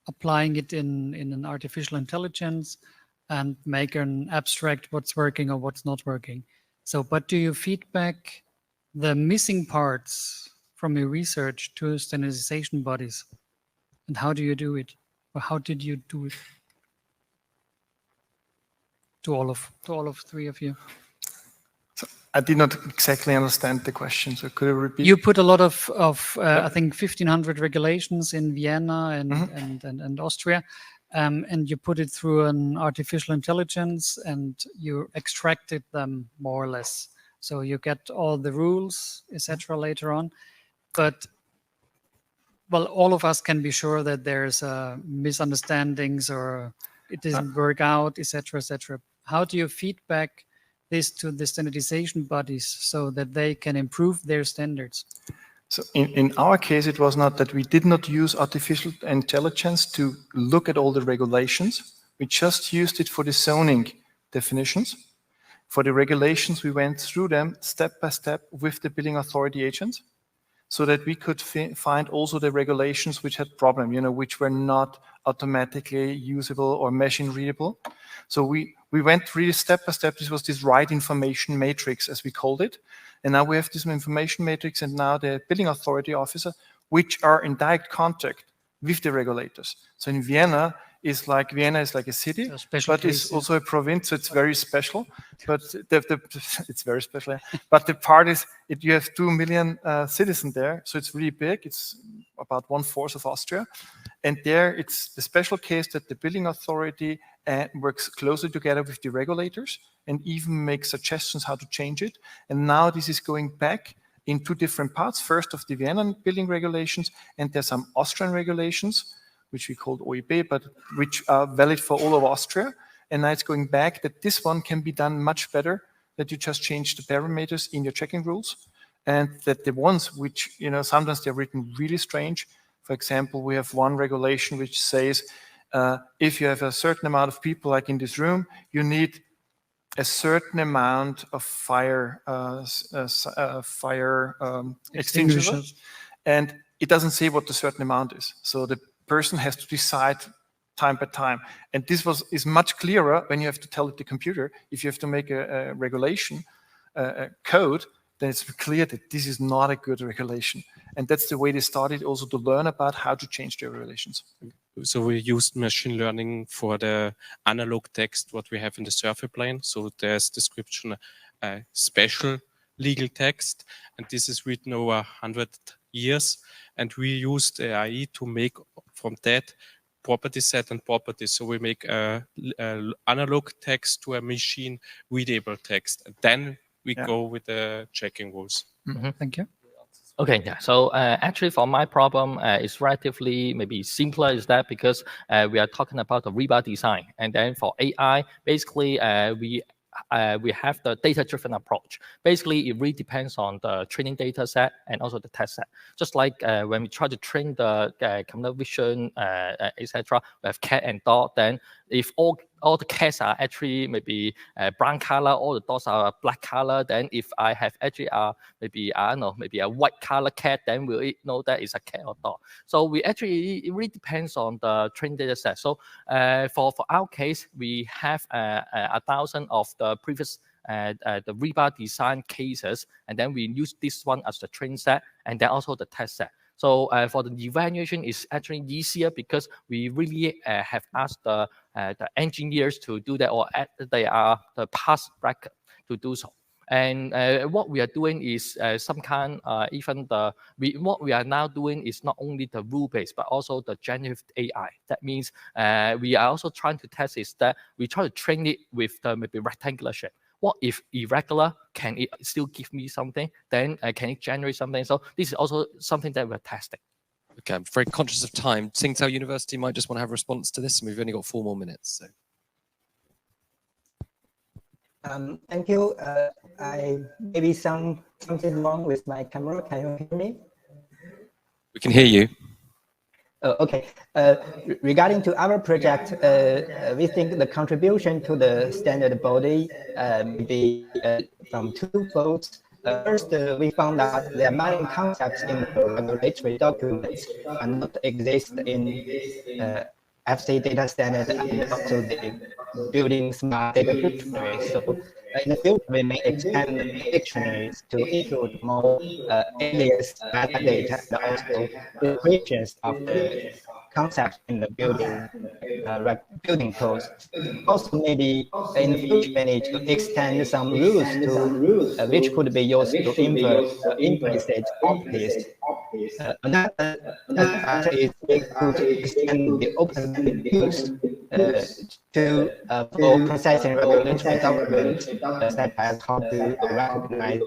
applying it in an artificial intelligence, and make an abstract what's working or what's not working. So, but do you feedback the missing parts from your research to standardization bodies? And how do you do it? Or how did you do it? To all of 3 of you. I did not exactly understand the question, so could you repeat? You put a lot of I think 1,500 regulations in Vienna and Austria, and you put it through an artificial intelligence, and you extracted them more or less. So you get all the rules, etc. later on, but well, all of us can be sure that there's misunderstandings or it doesn't work out, etc., etc. How do you feedback this to the standardization bodies so that they can improve their standards? So in our case, it was not that we did not use artificial intelligence to look at all the regulations. We just used it for the zoning definitions. For the regulations, we went through them step by step with the building authority agents, so that we could find also the regulations which had problem, which were not automatically usable or machine readable. So we went really step by step. This was this right information matrix, as we called it. And now we have this information matrix, and now the building authority officer, which are in direct contact with the regulators. So in Vienna is like a city, but it's also a province, so it's very special. But it's very special. Yeah. But the part is, you have 2 million citizens there, so it's really big. It's about 1/4 of Austria, and there it's the special case that the building authority works closely together with the regulators and even makes suggestions how to change it. And now this is going back in 2 different parts. First of the Vienna building regulations, and there's some Austrian regulations, which we called OEB, but which are valid for all of Austria. And now it's going back that this one can be done much better, that you just change the parameters in your checking rules, and that the ones which, sometimes they're written really strange. For example, we have one regulation which says, if you have a certain amount of people, like in this room, you need a certain amount of fire extinguishers, and it doesn't say what the certain amount is. So the person has to decide time by time. And this is much clearer when you have to tell it to the computer. If you have to make a regulation, a code, then it's clear that this is not a good regulation. And that's the way they started also to learn about how to change their regulations. So we used machine learning for the analog text, what we have in the survey plane. So there's description, special legal text, and this is written over 100 years. And we used AI to make from that property set and properties. So we make a analog text to a machine readable text. And then we go with the checking rules. Mm-hmm. Thank you. Okay, yeah. So actually, for my problem, it's relatively maybe simpler. Is that because we are talking about the rebar design, and then for AI, basically we have the data-driven approach. Basically, it really depends on the training data set and also the test set. Just like when we try to train the computer vision, etc., we have cat and dog. Then if all the cats are actually maybe brown color, all the dogs are black color, then if I have actually maybe a white color cat, then we'll know that it's a cat or dog. So we actually, it really depends on the training data set. So for our case, we have 1,000 of the previous the rebar design cases, and then we use this one as the train set, and then also the test set. So for the evaluation, is actually easier because we really have asked the engineers to do that, or they are the past bracket to do so. And what we are doing is some kind, what we are now doing is not only the rule-based, but also the generative AI. That means we are also trying to test is that we try to train it with the maybe rectangular shape. What if irregular? Can it still give me something? Then can it generate something? So this is also something that we're testing. Okay, I'm very conscious of time. Tsinghua University might just want to have a response to this, and we've only got 4 more minutes. So. Thank you. Maybe something wrong with my camera. Can you hear me? We can hear you. Okay. Regarding to our project, we think the contribution to the standard body be from 2 folds. First, we found that there are many concepts in the regulatory documents and not exist in FC data standard and also the building smart data dictionary. So in the future, we may extend the dictionaries to include more alias metadata and also descriptions of the concepts in the building codes. Also, maybe in the future, we need to extend some rules to which could be used to implicit properties. Another factor is we could extend the open use for processing regulatory documents, such as how to recognize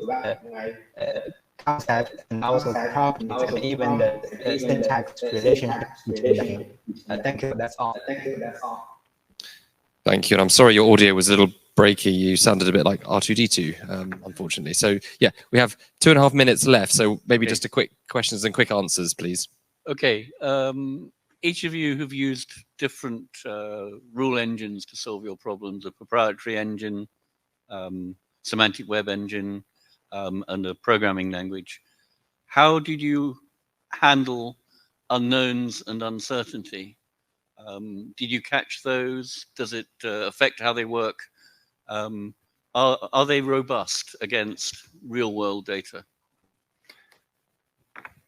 concepts and also properties and even the syntax relationship between them. Thank you. That's all. Thank you. And I'm sorry your audio was a little breaky. You sounded a bit like R2D2, unfortunately. So yeah, we have 2.5 minutes left. So maybe just a quick questions and quick answers, please. Okay. Each of you who've used different rule engines to solve your problems, a proprietary engine, semantic web engine, and a programming language. How did you handle unknowns and uncertainty? Did you catch those? Does it affect how they work? Are they robust against real-world data?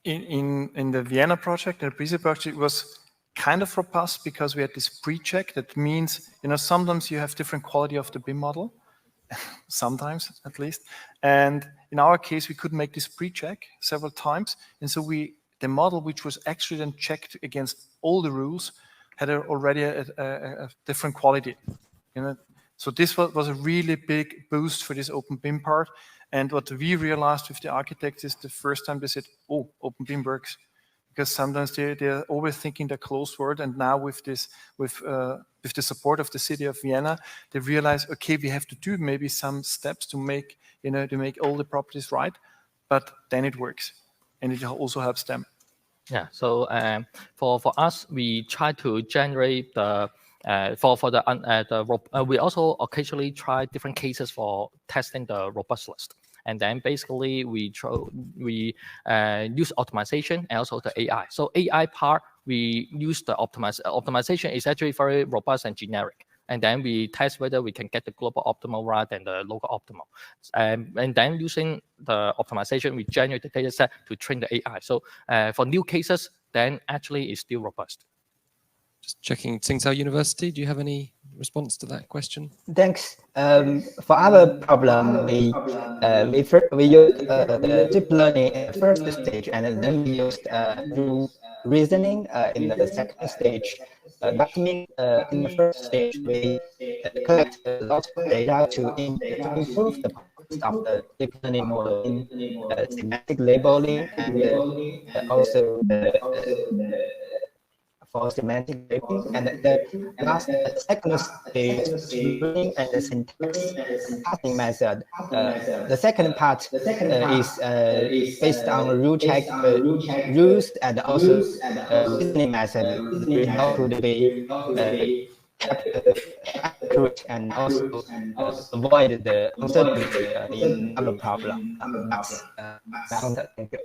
In the Vienna project, the BRISE project, it was kind of robust because we had this pre-check. That means, sometimes you have different quality of the BIM model, sometimes at least. And in our case, we could make this pre-check several times. And so the model, which was actually then checked against all the rules, had already a different quality. So this was a really big boost for this openBIM part. And what we realized with the architects is the first time they said, oh, openBIM works. Because sometimes they're always thinking the closed word, and now with the support of the city of Vienna, they realize, okay, we have to do maybe some steps to make all the properties right, but then it works, and it also helps them. Yeah. So for us, we try to generate the we also occasionally try different cases for testing the robustness. And then basically we use optimization and also the AI. So AI part, we use the optimization is actually very robust and generic. And then we test whether we can get the global optimal rather than the local optimal. And then using the optimization, we generate the data set to train the AI. So for new cases, then actually it's still robust. Just checking Tsinghua University. Do you have any response to that question? Thanks. For our problem, we used the deep learning in the first stage, and then we used reasoning in the second stage. That means in the first stage, we collect a lot of data to improve the performance of the deep learning model in semantic labeling and also for semantic labeling, and the second stage is training and the syntax passing method. The second part is based on rules and also reasoning method. The result would be accurate and also avoid the uncertainty in our problem. That's thank you.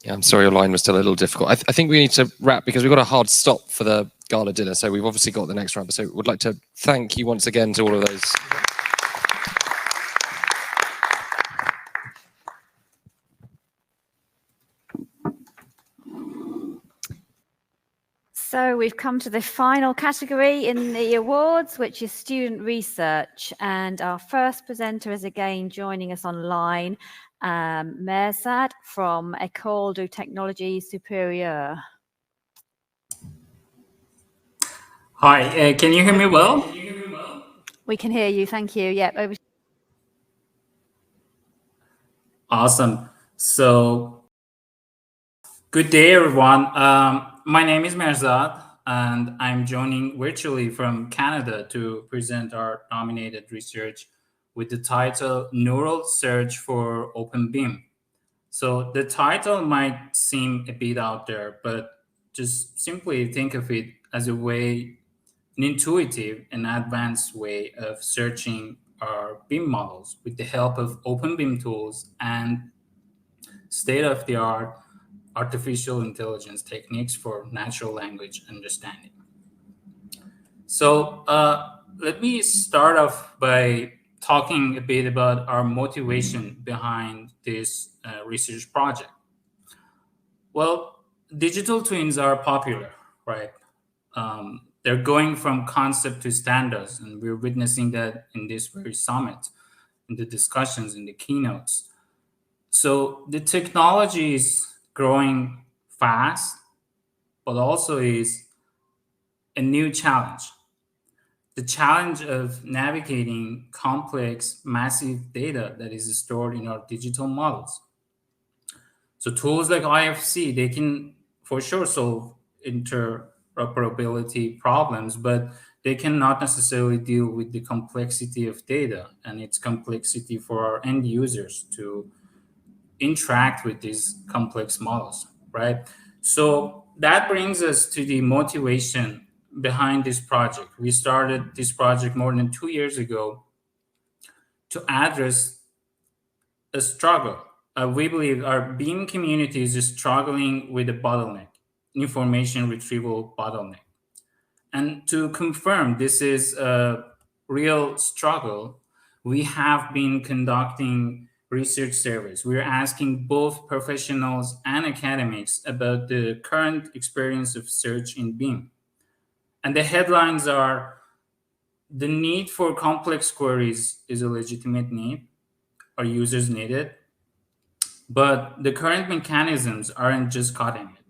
Yeah, I'm sorry your line was still a little difficult. I think we need to wrap because we've got a hard stop for the gala dinner. So we've obviously got the next round. So we'd like to thank you once again to all of those. So we've come to the final category in the awards, which is student research. And our first presenter is again joining us online, Merzad from Ecole de technologie superieure. Hi, can you hear me well? We can hear you, thank you. Yep, over. Awesome. So, good day, everyone. My name is Merzad, and I'm joining virtually from Canada to present our nominated research with the title Neural Search for openBIM. So the title might seem a bit out there, but just simply think of it as a way, an intuitive and advanced way of searching our BIM models with the help of openBIM tools and state-of-the-art artificial intelligence techniques for natural language understanding. So let me start off by talking a bit about our motivation behind this research project. Well, digital twins are popular, right? They're going from concept to standards, and we're witnessing that in this very summit, in the discussions, in the keynotes. So the technology is growing fast, but also is a new challenge. The challenge of navigating complex, massive data that is stored in our digital models. So tools like IFC, they can for sure solve interoperability problems, but they cannot necessarily deal with the complexity of data and its complexity for our end users to interact with these complex models, right? So that brings us to the motivation behind this project. We started this project more than 2 years ago to address a struggle. We believe our BIM community is struggling with a bottleneck, information retrieval bottleneck. And to confirm this is a real struggle, we have been conducting research surveys. We're asking both professionals and academics about the current experience of search in BIM. And the headlines are: the need for complex queries is a legitimate need. Our users need it. But the current mechanisms aren't just cutting it.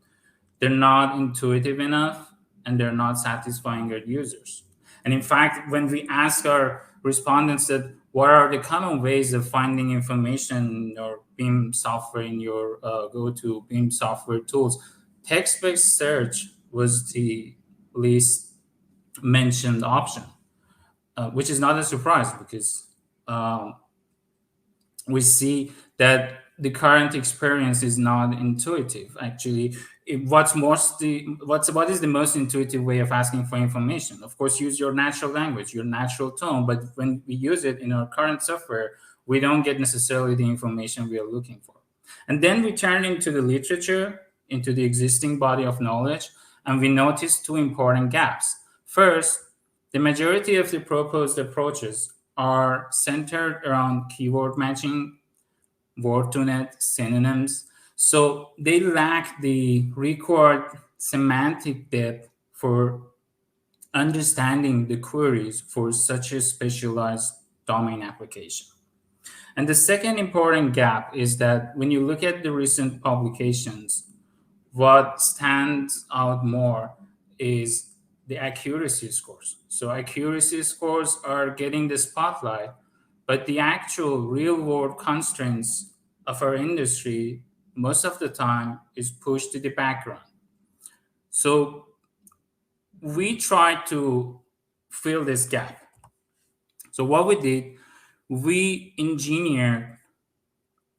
They're not intuitive enough, and they're not satisfying our users. And in fact, when we ask our respondents that what are the common ways of finding information in your BIM software, in your go-to BIM software tools, text-based search was the least mentioned option, which is not a surprise because we see that the current experience is not intuitive. Actually, what is the most intuitive way of asking for information? Of course, use your natural language, your natural tone. But when we use it in our current software, we don't get necessarily the information we are looking for. And then we turn into the literature, into the existing body of knowledge, and we notice two important gaps. First, the majority of the proposed approaches are centered around keyword matching, word-to-net, synonyms. So they lack the required semantic depth for understanding the queries for such a specialized domain application. And the second important gap is that when you look at the recent publications, what stands out more is the accuracy scores. So accuracy scores are getting the spotlight, but the actual real-world constraints of our industry most of the time is pushed to the background. So we tried to fill this gap. So what we did, we engineered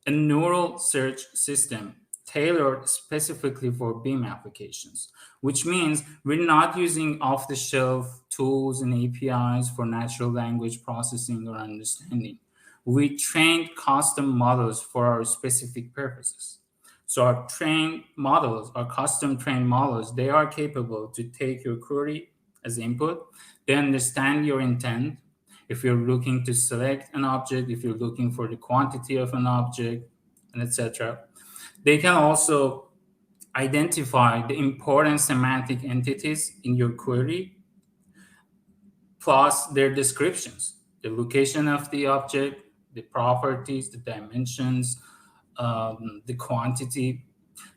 a neural search system tailored specifically for BIM applications, which means we're not using off-the-shelf tools and APIs for natural language processing or understanding. We trained custom models for our specific purposes. So our trained models, our custom trained models, they are capable to take your query as input. They understand your intent. If you're looking to select an object, if you're looking for the quantity of an object, and etc. They can also identify the important semantic entities in your query, plus their descriptions, the location of the object, the properties, the dimensions, the quantity.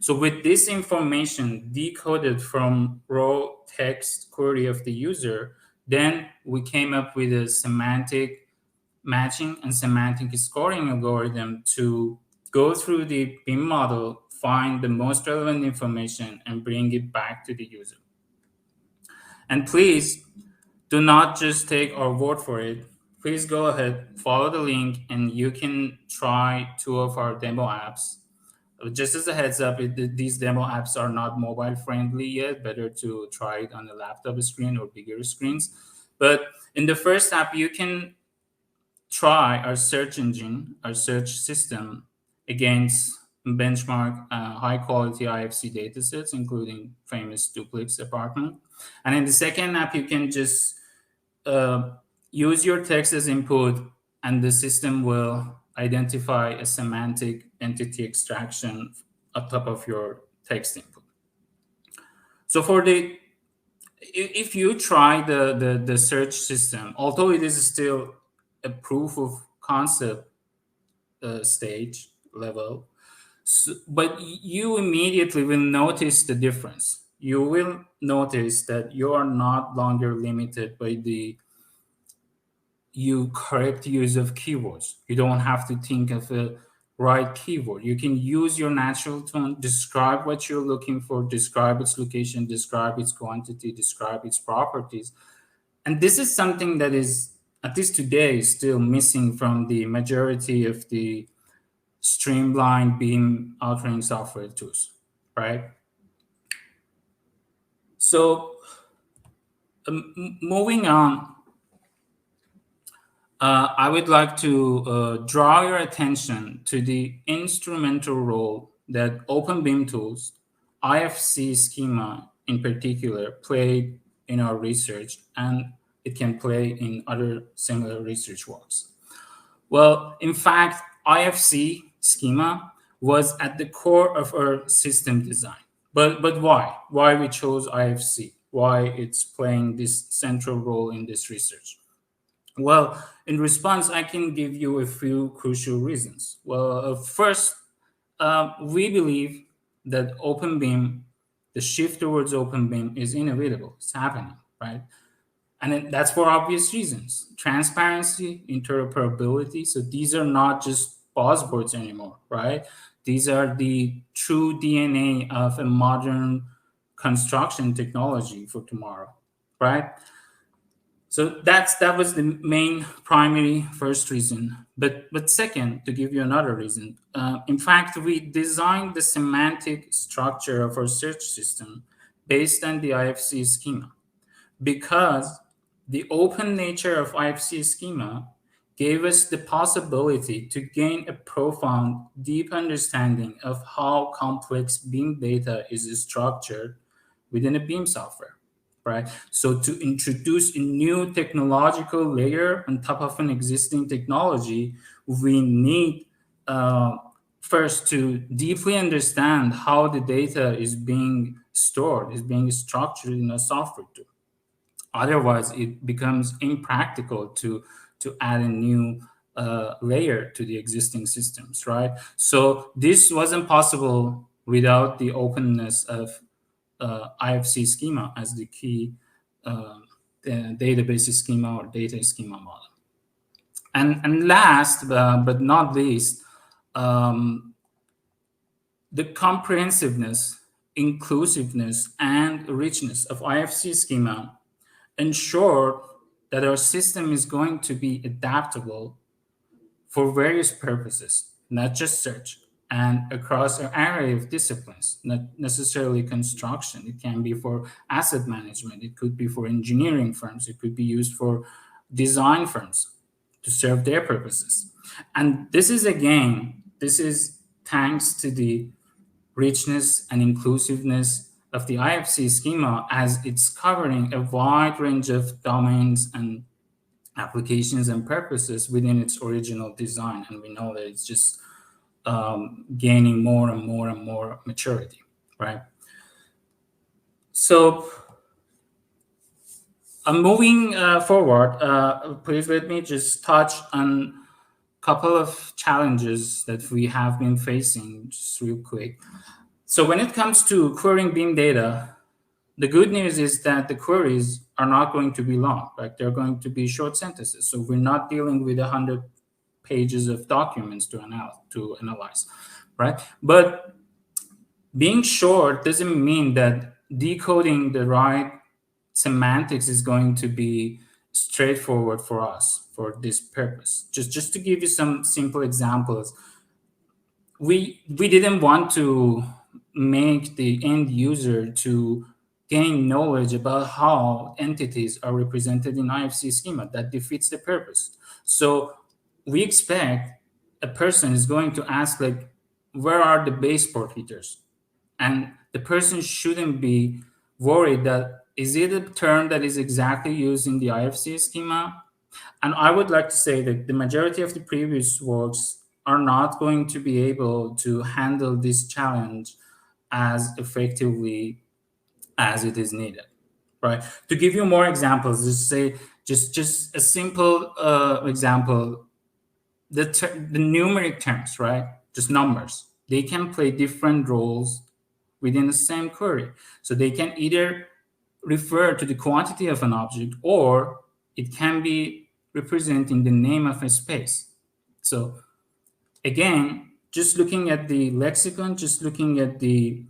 So with this information decoded from raw text query of the user, then we came up with a semantic matching and semantic scoring algorithm to go through the BIM model, find the most relevant information, and bring it back to the user. And please do not just take our word for it. Please go ahead, follow the link, and you can try 2 of our demo apps. Just as a heads up, these demo apps are not mobile friendly yet. Better to try it on a laptop screen or bigger screens. But in the first app, you can try our search engine, our search system against benchmark high quality IFC datasets, including famous duplex apartment. And in the second app, you can just use your text as input, and the system will identify a semantic entity extraction on top of your text input. So for the, if you try the search system, although it is still a proof of concept stage level, but you immediately will notice the difference. You will notice that you are not longer limited by the correct use of keywords. You don't have to think of a right keyword. You can use your natural tone, describe what you're looking for, describe its location, describe its quantity, describe its properties. And this is something that is, at least today, still missing from the majority of the streamlined BIM authoring software tools, right? So moving on, I would like to draw your attention to the instrumental role that openBIM tools, IFC schema in particular, played in our research, and it can play in other similar research works. Well, in fact, IFC schema was at the core of our system design. But why? Why we chose IFC? Why it's playing this central role in this research? Well, in response, I can give you a few crucial reasons. Well, first, we believe that openBIM, the shift towards openBIM is inevitable. It's happening, right? And that's for obvious reasons. Transparency, interoperability. So these are not just buzzwords anymore, right? These are the true DNA of a modern construction technology for tomorrow, right? So that was the main primary first reason. But second, to give you another reason, in fact, we designed the semantic structure of our search system based on the IFC schema, because the open nature of IFC schema gave us the possibility to gain a profound, deep understanding of how complex BIM data is structured within a BIM software. Right? So to introduce a new technological layer on top of an existing technology, we need first to deeply understand how the data is being stored, is being structured in a software tool. Otherwise, it becomes impractical to add a new layer to the existing systems, right? So this wasn't possible without the openness of IFC schema as the key database schema or data schema model. And last but not least, the comprehensiveness, inclusiveness, and richness of IFC schema ensure that our system is going to be adaptable for various purposes, not just search, and across an array of disciplines, not necessarily construction. It can be for asset management. It could be for engineering firms. It could be used for design firms to serve their purposes. And this is, again, this is thanks to the richness and inclusiveness of the IFC schema, as it's covering a wide range of domains and applications and purposes within its original design. And we know that it's just gaining more and more and more maturity, right? So moving forward, please let me just touch on a couple of challenges that we have been facing just real quick. So when it comes to querying BIM data, the good news is that the queries are not going to be long, right? They're going to be short sentences. So we're not dealing with 100 pages of documents to analyze, right? But being short doesn't mean that decoding the right semantics is going to be straightforward for us for this purpose. Just to give you some simple examples, we didn't want to make the end user to gain knowledge about how entities are represented in IFC schema. That defeats the purpose. So we expect a person is going to ask, like, where are the baseboard heaters? And the person shouldn't be worried that is it a term that is exactly used in the IFC schema? And I would like to say that the majority of the previous works are not going to be able to handle this challenge as effectively as it is needed, right? To give you more examples, just a simple example, the numeric terms, right? Just numbers. They can play different roles within the same query. So they can either refer to the quantity of an object, or it can be representing the name of a space. So again, just looking at the lexicon, just looking at the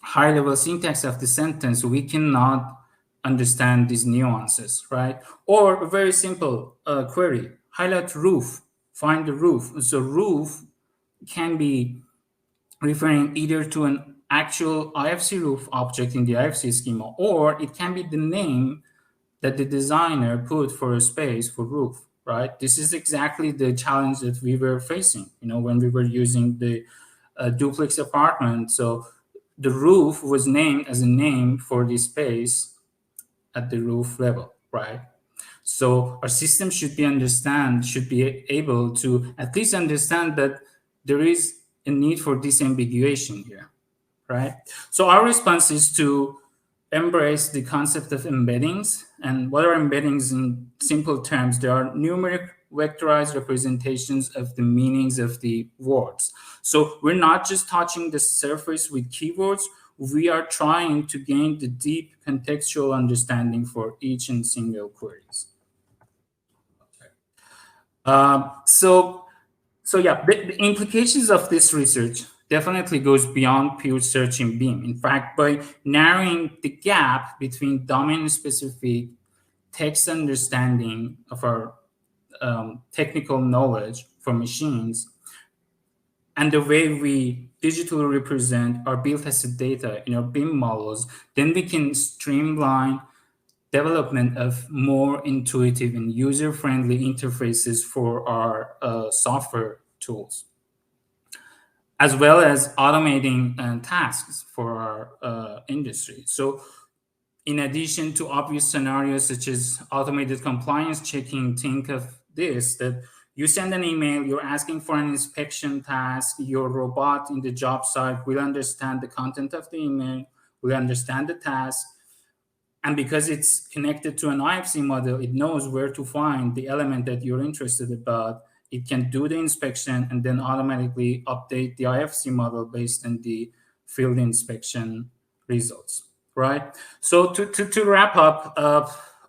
high-level syntax of the sentence, we cannot understand these nuances, right? Or a very simple query, highlight roof, find the roof. So roof can be referring either to an actual IFC roof object in the IFC schema, or it can be the name that the designer put for a space for roof, right? This is exactly the challenge that we were facing, when we were using the duplex apartment. So the roof was named as a name for the space at the roof level, right? So our system should be able to at least understand that there is a need for disambiguation here, right? So our response is to embrace the concept of embeddings. And what are embeddings in simple terms? They are numeric vectorized representations of the meanings of the words. So we're not just touching the surface with keywords, we are trying to gain the deep contextual understanding for each and single queries. So yeah, the implications of this research definitely goes beyond pure search in BIM. In fact, by narrowing the gap between domain-specific text understanding of our technical knowledge for machines and the way we digitally represent our build tested data in our BIM models, then we can streamline development of more intuitive and user-friendly interfaces for our software tools, as well as automating tasks for our industry. So in addition to obvious scenarios such as automated compliance checking, think of this, that you send an email, you're asking for an inspection task, your robot in the job site will understand the content of the email, will understand the task, and because it's connected to an IFC model, it knows where to find the element that you're interested about. It can do the inspection and then automatically update the IFC model based on the field inspection results, right? So to wrap up,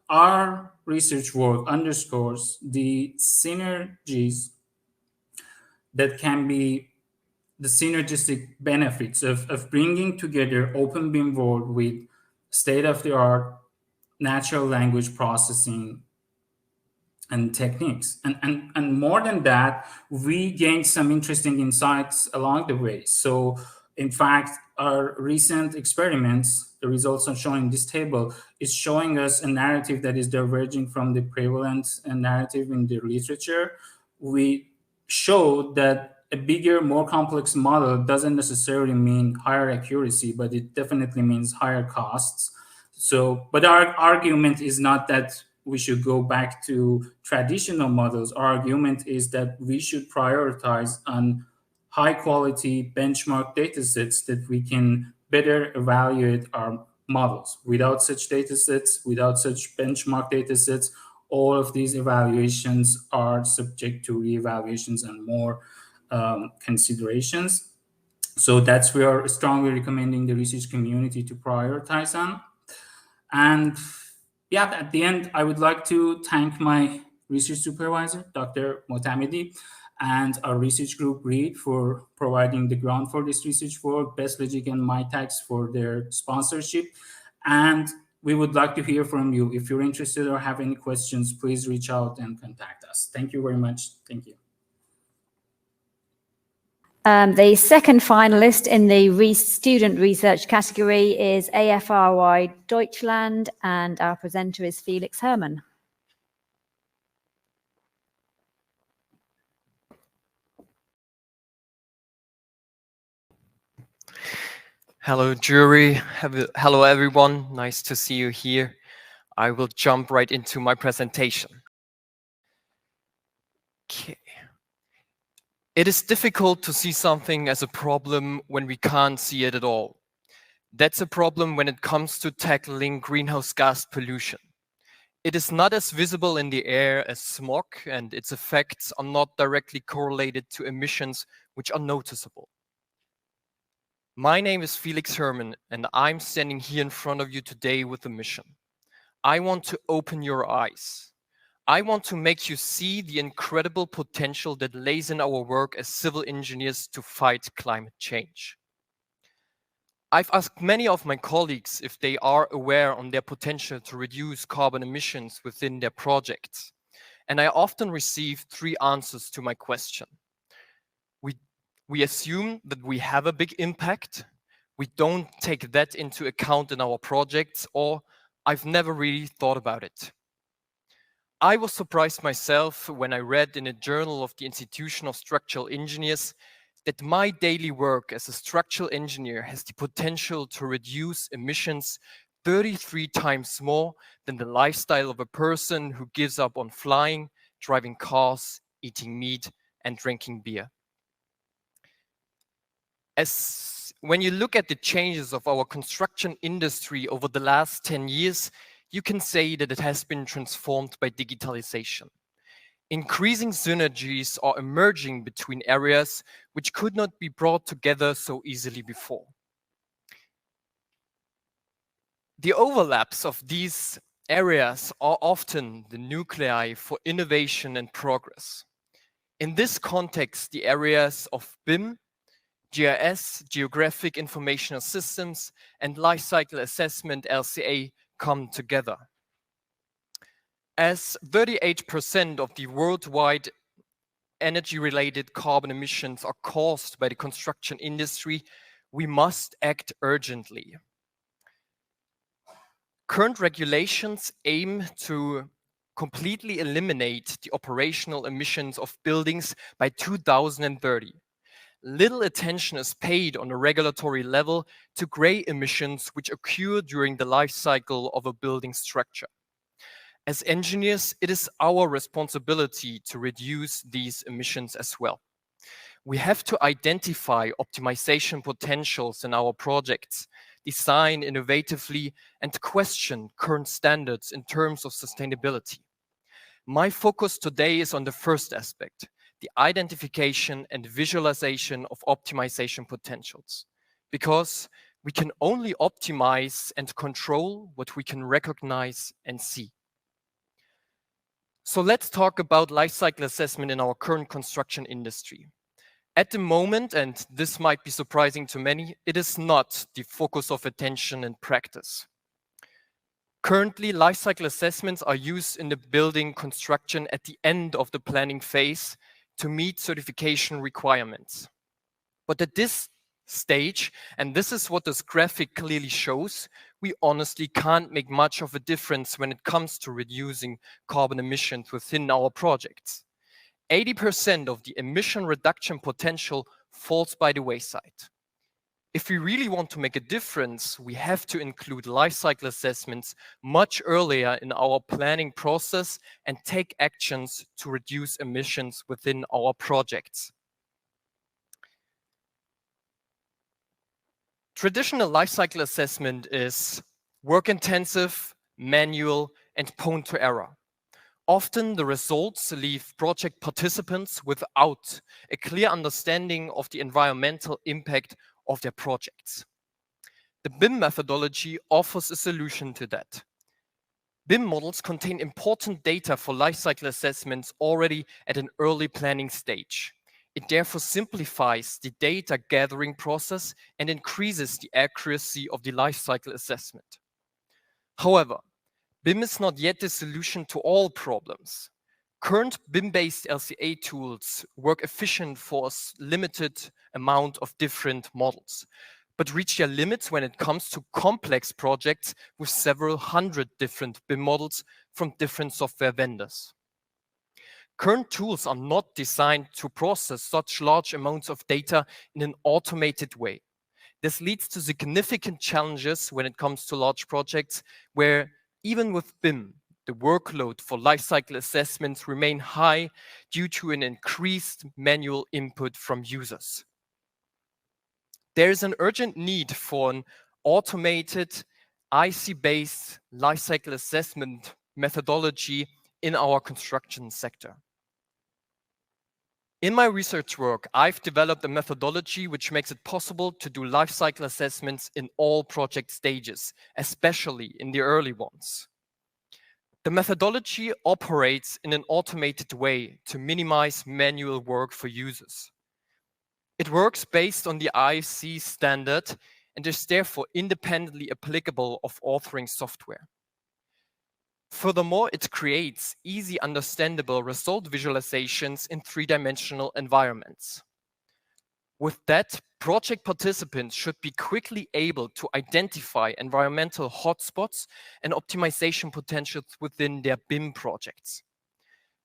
our research work underscores the synergies that can be the synergistic benefits of bringing together openBIM world with state-of-the-art natural language processing and techniques. And more than that, we gained some interesting insights along the way. So in fact, our recent experiments, the results are shown in this table, is showing us a narrative that is diverging from the prevalent narrative in the literature. We showed that a bigger, more complex model doesn't necessarily mean higher accuracy, but it definitely means higher costs. So, but our argument is not that we should go back to traditional models. Our argument is that we should prioritize on high quality benchmark data sets that we can better evaluate our models. Without such data sets, without such benchmark data sets, all of these evaluations are subject to reevaluations and more considerations. So that's where we are strongly recommending the research community to prioritize on. And yeah, at the end, I would like to thank my research supervisor, Dr. Motamedi, and our research group READ for providing the ground for this research work, Best Logic and MyTax for their sponsorship. And we would like to hear from you. If you're interested or have any questions, please reach out and contact us. Thank you very much. Thank you. The second finalist in the student research category is AFRY Deutschland, and our presenter is Felix Herrmann. Hello, jury. Hello, everyone. Nice to see you here. I will jump right into my presentation. Okay. It is difficult to see something as a problem when we can't see it at all. That's a problem when it comes to tackling greenhouse gas pollution. It is not as visible in the air as smog, and its effects are not directly correlated to emissions which are noticeable. My name is Felix Hermann, and I'm standing here in front of you today with a mission. I want to open your eyes. I want to make you see the incredible potential that lays in our work as civil engineers to fight climate change. I've asked many of my colleagues if they are aware on their potential to reduce carbon emissions within their projects. And I often receive three answers to my question. We assume that we have a big impact. We don't take that into account in our projects, or I've never really thought about it. I was surprised myself when I read in a journal of the Institution of Structural Engineers that my daily work as a structural engineer has the potential to reduce emissions 33 times more than the lifestyle of a person who gives up on flying, driving cars, eating meat, and drinking beer. When you look at the changes of our construction industry over the last 10 years, you can say that it has been transformed by digitalization. Increasing synergies are emerging between areas which could not be brought together so easily before. The overlaps of these areas are often the nuclei for innovation and progress. In this context, the areas of BIM, GIS, Geographic Informational Systems, and Lifecycle Assessment, LCA, come together. As 38% of the worldwide energy-related carbon emissions are caused by the construction industry, we must act urgently. Current regulations aim to completely eliminate the operational emissions of buildings by 2030. Little attention is paid on a regulatory level to gray emissions which occur during the life cycle of a building structure. As engineers, it is our responsibility to reduce these emissions as well. We have to identify optimization potentials in our projects, design innovatively, and question current standards in terms of sustainability. My focus today is on the first aspect, the identification and visualization of optimization potentials, because we can only optimize and control what we can recognize and see. So let's talk about life cycle assessment in our current construction industry. At the moment, and this might be surprising to many, it is not the focus of attention and practice. Currently, life cycle assessments are used in the building construction at the end of the planning phase to meet certification requirements. But at this stage, and this is what this graphic clearly shows, we honestly can't make much of a difference when it comes to reducing carbon emissions within our projects. 80% of the emission reduction potential falls by the wayside. If we really want to make a difference, we have to include life cycle assessments much earlier in our planning process and take actions to reduce emissions within our projects. Traditional life cycle assessment is work-intensive, manual, and prone to error. Often the results leave project participants without a clear understanding of the environmental impact of their projects. The BIM methodology offers a solution to that. BIM models contain important data for life cycle assessments already at an early planning stage. It therefore simplifies the data gathering process and increases the accuracy of the life cycle assessment. However, BIM is not yet the solution to all problems. Current BIM-based LCA tools work efficient for a limited amount of different models, but reach their limits when it comes to complex projects with several hundred different BIM models from different software vendors. Current tools are not designed to process such large amounts of data in an automated way. This leads to significant challenges when it comes to large projects where even with BIM, the workload for lifecycle assessments remain high due to an increased manual input from users. There is an urgent need for an automated IC-based lifecycle assessment methodology in our construction sector. In my research work, I've developed a methodology which makes it possible to do lifecycle assessments in all project stages, especially in the early ones. The methodology operates in an automated way to minimize manual work for users. It works based on the IFC standard and is therefore independently applicable of authoring software. Furthermore, it creates easy understandable result visualizations in three-dimensional environments. With that, project participants should be quickly able to identify environmental hotspots and optimization potentials within their BIM projects.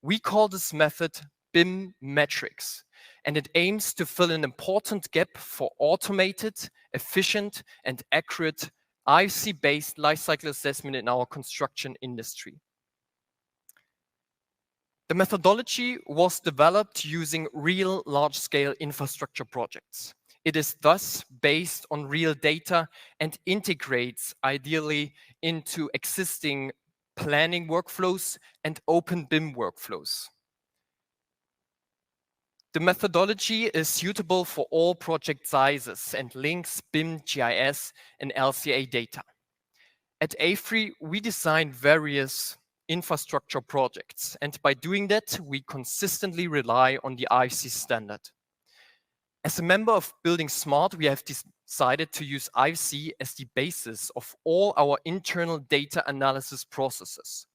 We call this method BIM metrics, and it aims to fill an important gap for automated, efficient, and accurate IFC-based lifecycle assessment in our construction industry. The methodology was developed using real large-scale infrastructure projects. It is thus based on real data and integrates ideally into existing planning workflows and open BIM workflows. The methodology is suitable for all project sizes and links BIM, GIS, and LCA data. At AFRY, we design various infrastructure projects, and by doing that, we consistently rely on the IFC standard. As a member of buildingSMART, we have decided to use IFC as the basis of all our internal data analysis processes.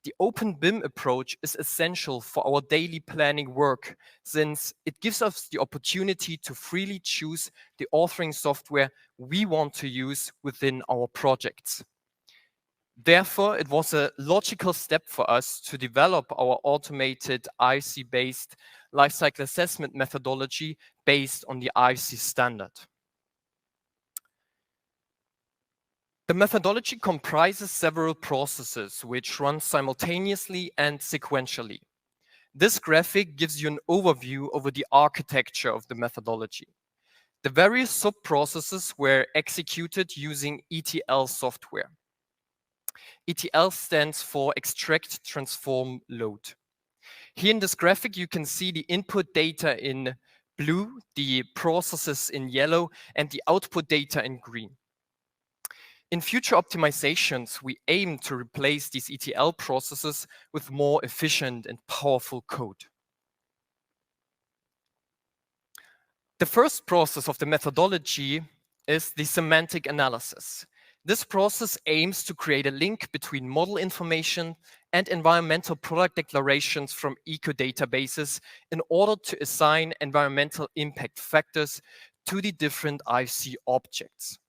The open BIM approach is essential for our daily planning work, since it gives us the opportunity to freely choose the authoring software we want to use within our projects. Therefore, it was a logical step for us to develop our automated IFC-based lifecycle assessment methodology based on the IFC standard. The methodology comprises several processes which run simultaneously and sequentially. This graphic gives you an overview over the architecture of the methodology. The various sub-processes were executed using ETL software. ETL stands for Extract, Transform, Load. Here in this graphic, you can see the input data in blue, the processes in yellow, and the output data in green. In future optimizations, we aim to replace these ETL processes with more efficient and powerful code. The first process of the methodology is the semantic analysis. This process aims to create a link between model information and environmental product declarations from eco-databases in order to assign environmental impact factors to the different IFC objects.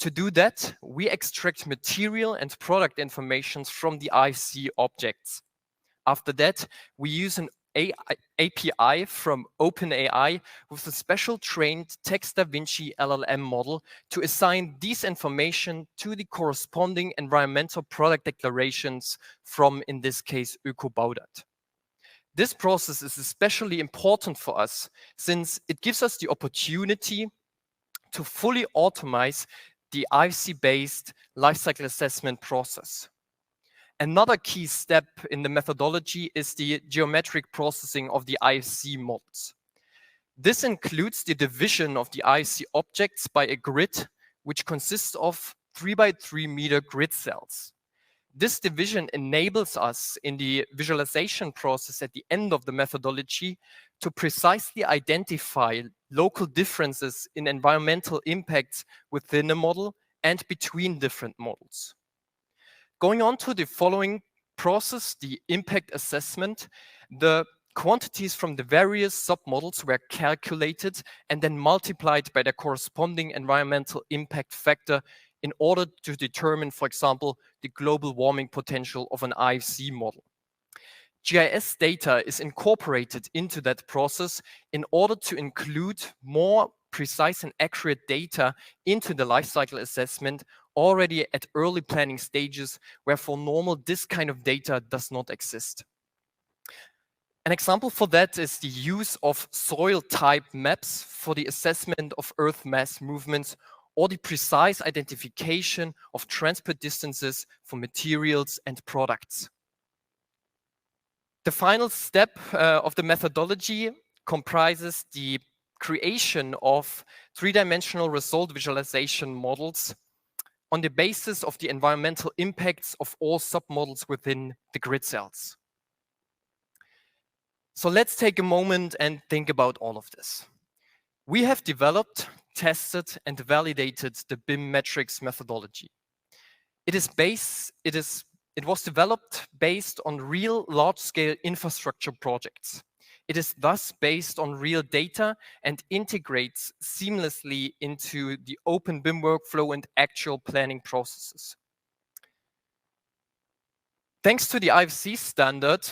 To do that, we extract material and product information from the IFC objects. After that, we use an API from OpenAI with a special trained TextDaVinci LLM model to assign this information to the corresponding environmental product declarations from, in this case, Öko-Baudat. This process is especially important for us since it gives us the opportunity to fully automate the IFC-based lifecycle assessment process. Another key step in the methodology is the geometric processing of the IFC models. This includes the division of the IFC objects by a grid, which consists of 3 by 3 meter grid cells. This division enables us in the visualization process at the end of the methodology to precisely identify local differences in environmental impacts within a model and between different models. Going on to the following process, the impact assessment, the quantities from the various submodels were calculated and then multiplied by their corresponding environmental impact factor in order to determine, for example, the global warming potential of an IFC model. GIS data is incorporated into that process in order to include more precise and accurate data into the lifecycle assessment already at early planning stages, where for normal this kind of data does not exist. An example for that is the use of soil type maps for the assessment of earth mass movements, or the precise identification of transport distances for materials and products. The final step of the methodology comprises the creation of three-dimensional result visualization models on the basis of the environmental impacts of all submodels within the grid cells. So let's take a moment and think about all of this. We have developed, tested, and validated the BIM metrics methodology. It was developed based on real large-scale infrastructure projects. It is thus based on real data and integrates seamlessly into the open BIM workflow and actual planning processes. Thanks to the IFC standard,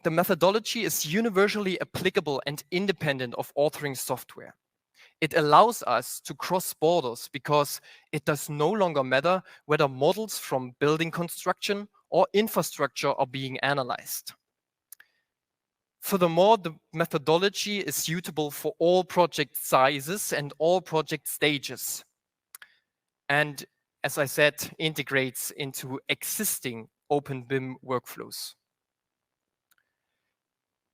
the methodology is universally applicable and independent of authoring software. It allows us to cross borders because it does no longer matter whether models from building construction or infrastructure are being analyzed. Furthermore, the methodology is suitable for all project sizes and all project stages. And as I said, integrates into existing open BIM workflows.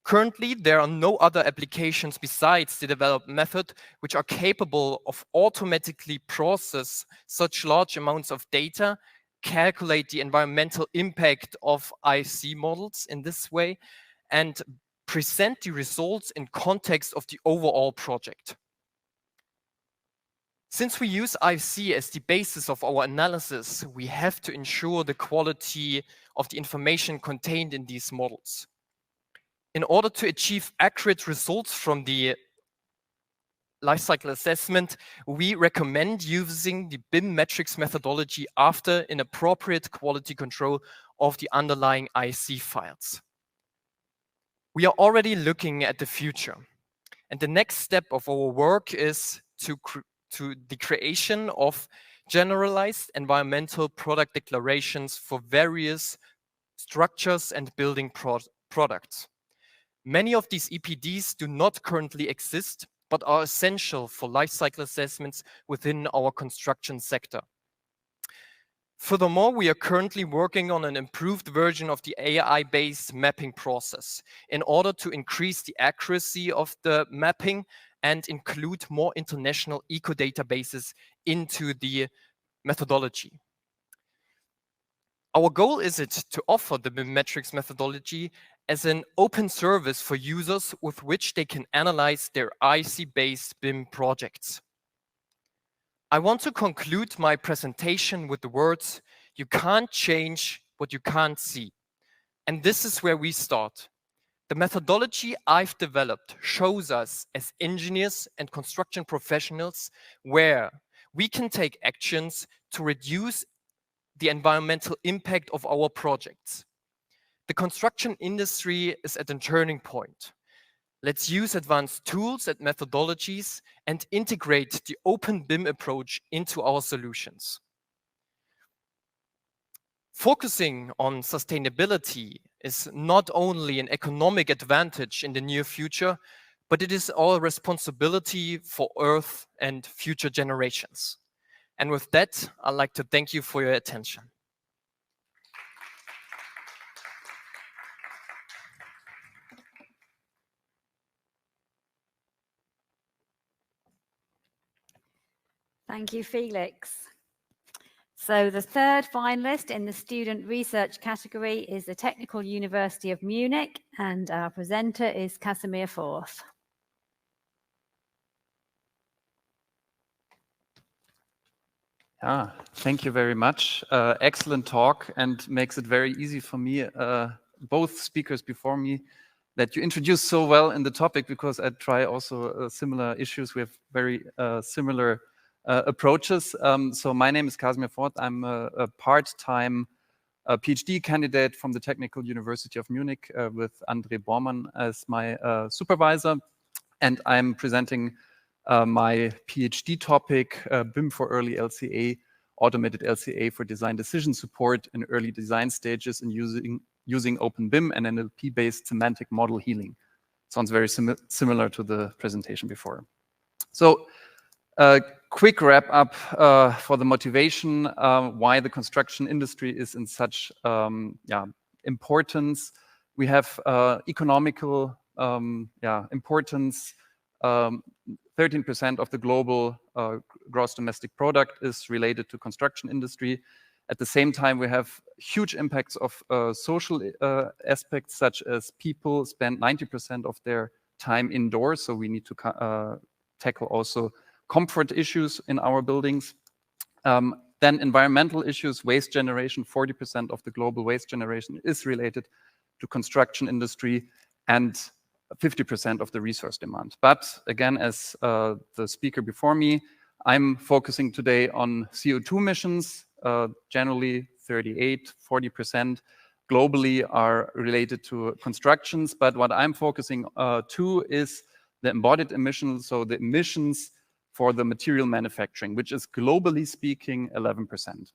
Currently, there are no other applications besides the developed method which are capable of automatically process such large amounts of data, calculate the environmental impact of IFC models in this way, and present the results in context of the overall project. Since we use IFC as the basis of our analysis, we have to ensure the quality of the information contained in these models. In order to achieve accurate results from the lifecycle assessment, we recommend using the BIM metrics methodology after an appropriate quality control of the underlying IFC files. We are already looking at the future, and the next step of our work is to the creation of generalized environmental product declarations for various structures and building products. Many of these EPDs do not currently exist, but are essential for lifecycle assessments within our construction sector. Furthermore, we are currently working on an improved version of the AI-based mapping process in order to increase the accuracy of the mapping and include more international eco-databases into the methodology. Our goal is to offer the BIM metrics methodology as an open service for users with which they can analyze their IFC-based BIM projects. I want to conclude my presentation with the words, "You can't change what you can't see." And this is where we start. The methodology I've developed shows us as engineers and construction professionals where we can take actions to reduce the environmental impact of our projects. The construction industry is at a turning point. Let's use advanced tools and methodologies and integrate the open BIM approach into our solutions. Focusing on sustainability is not only an economic advantage in the near future, but it is our responsibility for Earth and future generations. And with that, I'd like to thank you for your attention. Thank you, Felix. So the third finalist in the student research category is the Technical University of Munich, and our presenter is Casimir Forth. Thank you very much. Excellent talk, and makes it very easy for me, both speakers before me, that you introduced so well in the topic, because I try also similar issues. We have very similar approaches. So my name is Casimir Forth. I'm a part-time PhD candidate from the Technical University of Munich with André Bormann as my supervisor. And I'm presenting my PhD topic, BIM for early LCA, automated LCA for design decision support in early design stages and using openBIM and NLP-based semantic model healing. Sounds very similar to the presentation before. So quick wrap up for the motivation, why the construction industry is in such importance. We have economical importance. 13% of the global gross domestic product is related to construction industry. At the same time, we have huge impacts of social aspects, such as people spend 90% of their time indoors, so we need to tackle also comfort issues in our buildings. Then environmental issues, waste generation, 40% of the global waste generation is related to construction industry, and 50% of the resource demand. But again, as the speaker before me, I'm focusing today on CO2 emissions. Generally 40% globally are related to constructions. But what I'm focusing to is the embodied emissions, so the emissions for the material manufacturing, which is globally speaking 11%.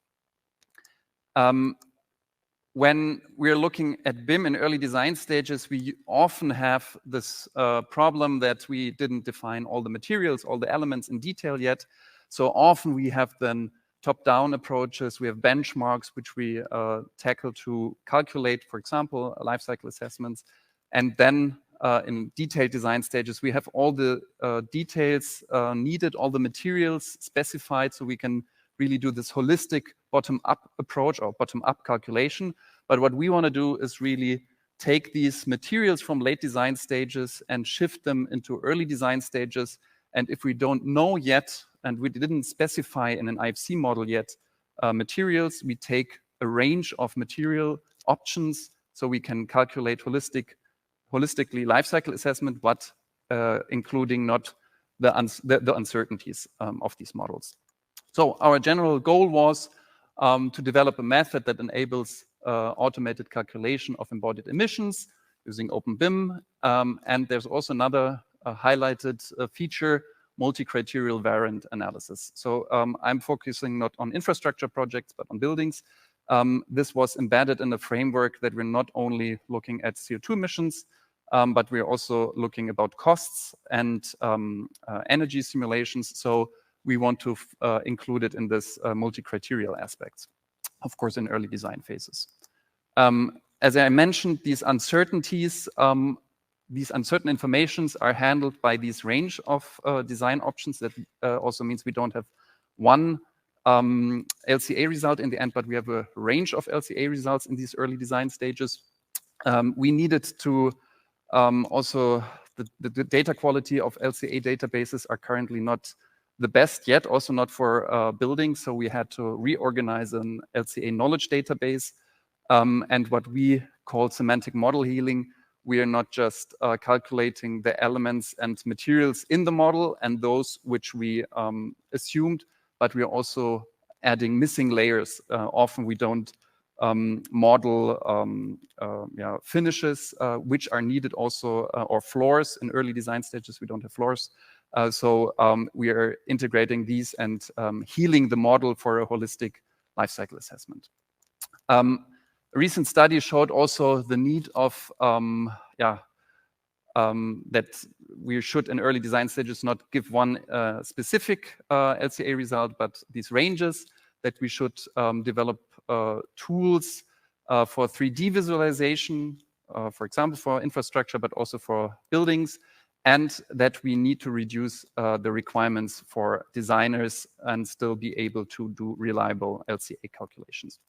When we're looking at BIM in early design stages, we often have this problem that we didn't define all the materials, all the elements in detail yet. So often we have then top-down approaches, we have benchmarks which we tackle to calculate, for example, life cycle assessments. And then in detailed design stages, we have all the details needed, all the materials specified, so we can really do this holistic bottom-up approach or bottom-up calculation. But what we want to do is really take these materials from late design stages and shift them into early design stages. And if we don't know yet, and we didn't specify in an IFC model yet materials, we take a range of material options so we can calculate holistically lifecycle assessment, but including not the uncertainties of these models. So our general goal was to develop a method that enables automated calculation of embodied emissions using openBIM. And there's also another highlighted feature, multi-criterial variant analysis. So I'm focusing not on infrastructure projects, but on buildings. This was embedded in a framework that we're not only looking at CO2 emissions, but we're also looking about costs and energy simulations. So we want to include it in this multi-criterial aspects, of course, in early design phases. As I mentioned, these uncertainties, these uncertain informations are handled by this range of design options. That also means we don't have one LCA result in the end, but we have a range of LCA results in these early design stages. We needed to also, the data quality of LCA databases are currently not the best yet, also not for buildings. So we had to reorganize an LCA knowledge database. And what we call semantic model healing, we are not just calculating the elements and materials in the model and those which we assumed, but we are also adding missing layers. Often we don't model finishes which are needed also, or floors. In early design stages, we don't have floors. So we are integrating these and healing the model for a holistic lifecycle assessment. A recent study showed also the need of that we should in early design stages not give one specific LCA result, but these ranges, that we should develop tools for 3D visualization, for example, for infrastructure, but also for buildings, and that we need to reduce the requirements for designers and still be able to do reliable LCA calculations.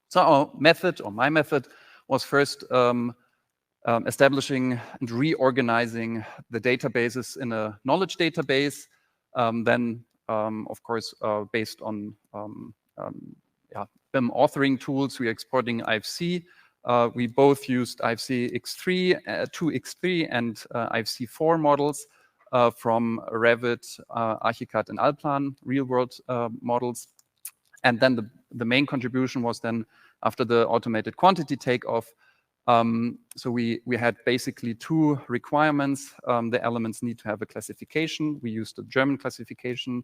So our method, or my method, was first establishing and reorganizing the databases in a knowledge database. Then, of course, based on BIM authoring tools, we are exporting IFC. We both used IFC X3, 2X3 and IFC 4 models from Revit, Archicad, and Allplan, real-world models. And then the main contribution was then, after the automated quantity takeoff, So we had basically two requirements. The elements need to have a classification. We used the German classification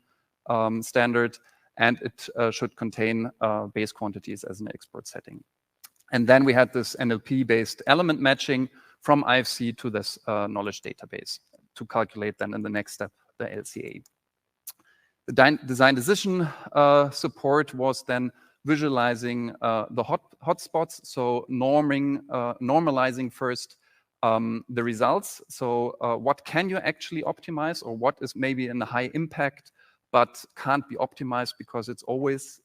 standard, and it should contain base quantities as an export setting. And then we had this NLP-based element matching from IFC to this knowledge database to calculate then in the next step the LCA. The design decision support was then visualizing the hotspots, so normalizing first the results. So what can you actually optimize, or what is maybe in a high impact but can't be optimized because it's always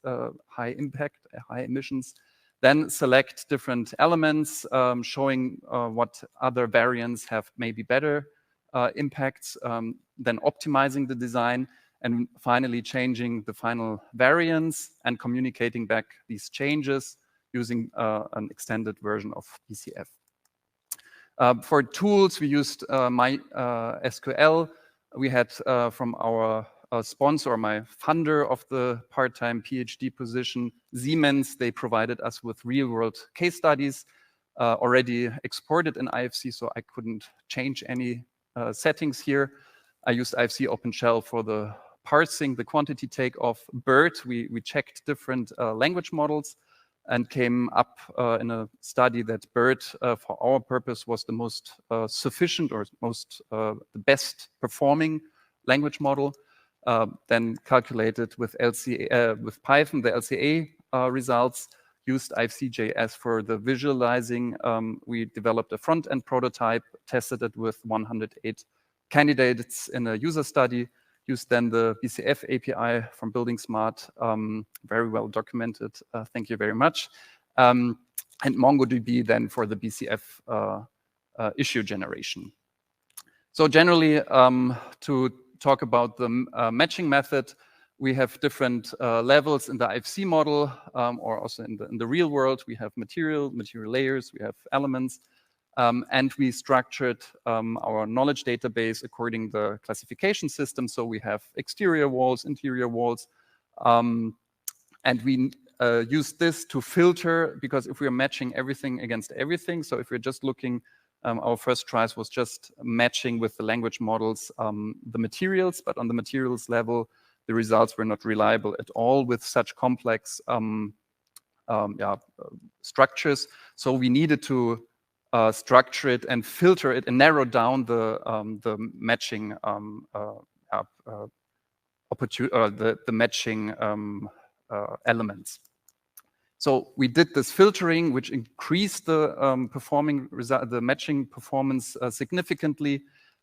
high impact, high emissions. Then select different elements, showing what other variants have maybe better impacts, then optimizing the design, and finally changing the final variants and communicating back these changes using an extended version of BCF. For tools, we used MySQL. We had from our sponsor, my funder of the part-time PhD position, Siemens, they provided us with real-world case studies already exported in IFC, so I couldn't change any settings here. I used IFC OpenShell for the parsing, the quantity take of BERT. We checked different language models and came up in a study that BERT, for our purpose, was the most sufficient or most the best performing language model. Then calculated with with Python the LCA results. Used IFC.js for the visualizing. We developed a front-end prototype, tested it with 108 candidates in a user study. Used then the BCF API from buildingSMART, very well documented. Thank you very much. And MongoDB then for the BCF issue generation. So generally, to talk about the matching method, we have different levels in the IFC model, or also in the real world. We have material layers, we have elements, and we structured our knowledge database according to the classification system. So we have exterior walls, interior walls, and we use this to filter, because if we're matching everything against everything, so if we're just looking, our first tries was just matching with the language models the materials, but on the materials level, the results were not reliable at all with such complex structures. So we needed to structure it and filter it and narrow down the matching the matching elements. So we did this filtering, which increased the matching performance significantly.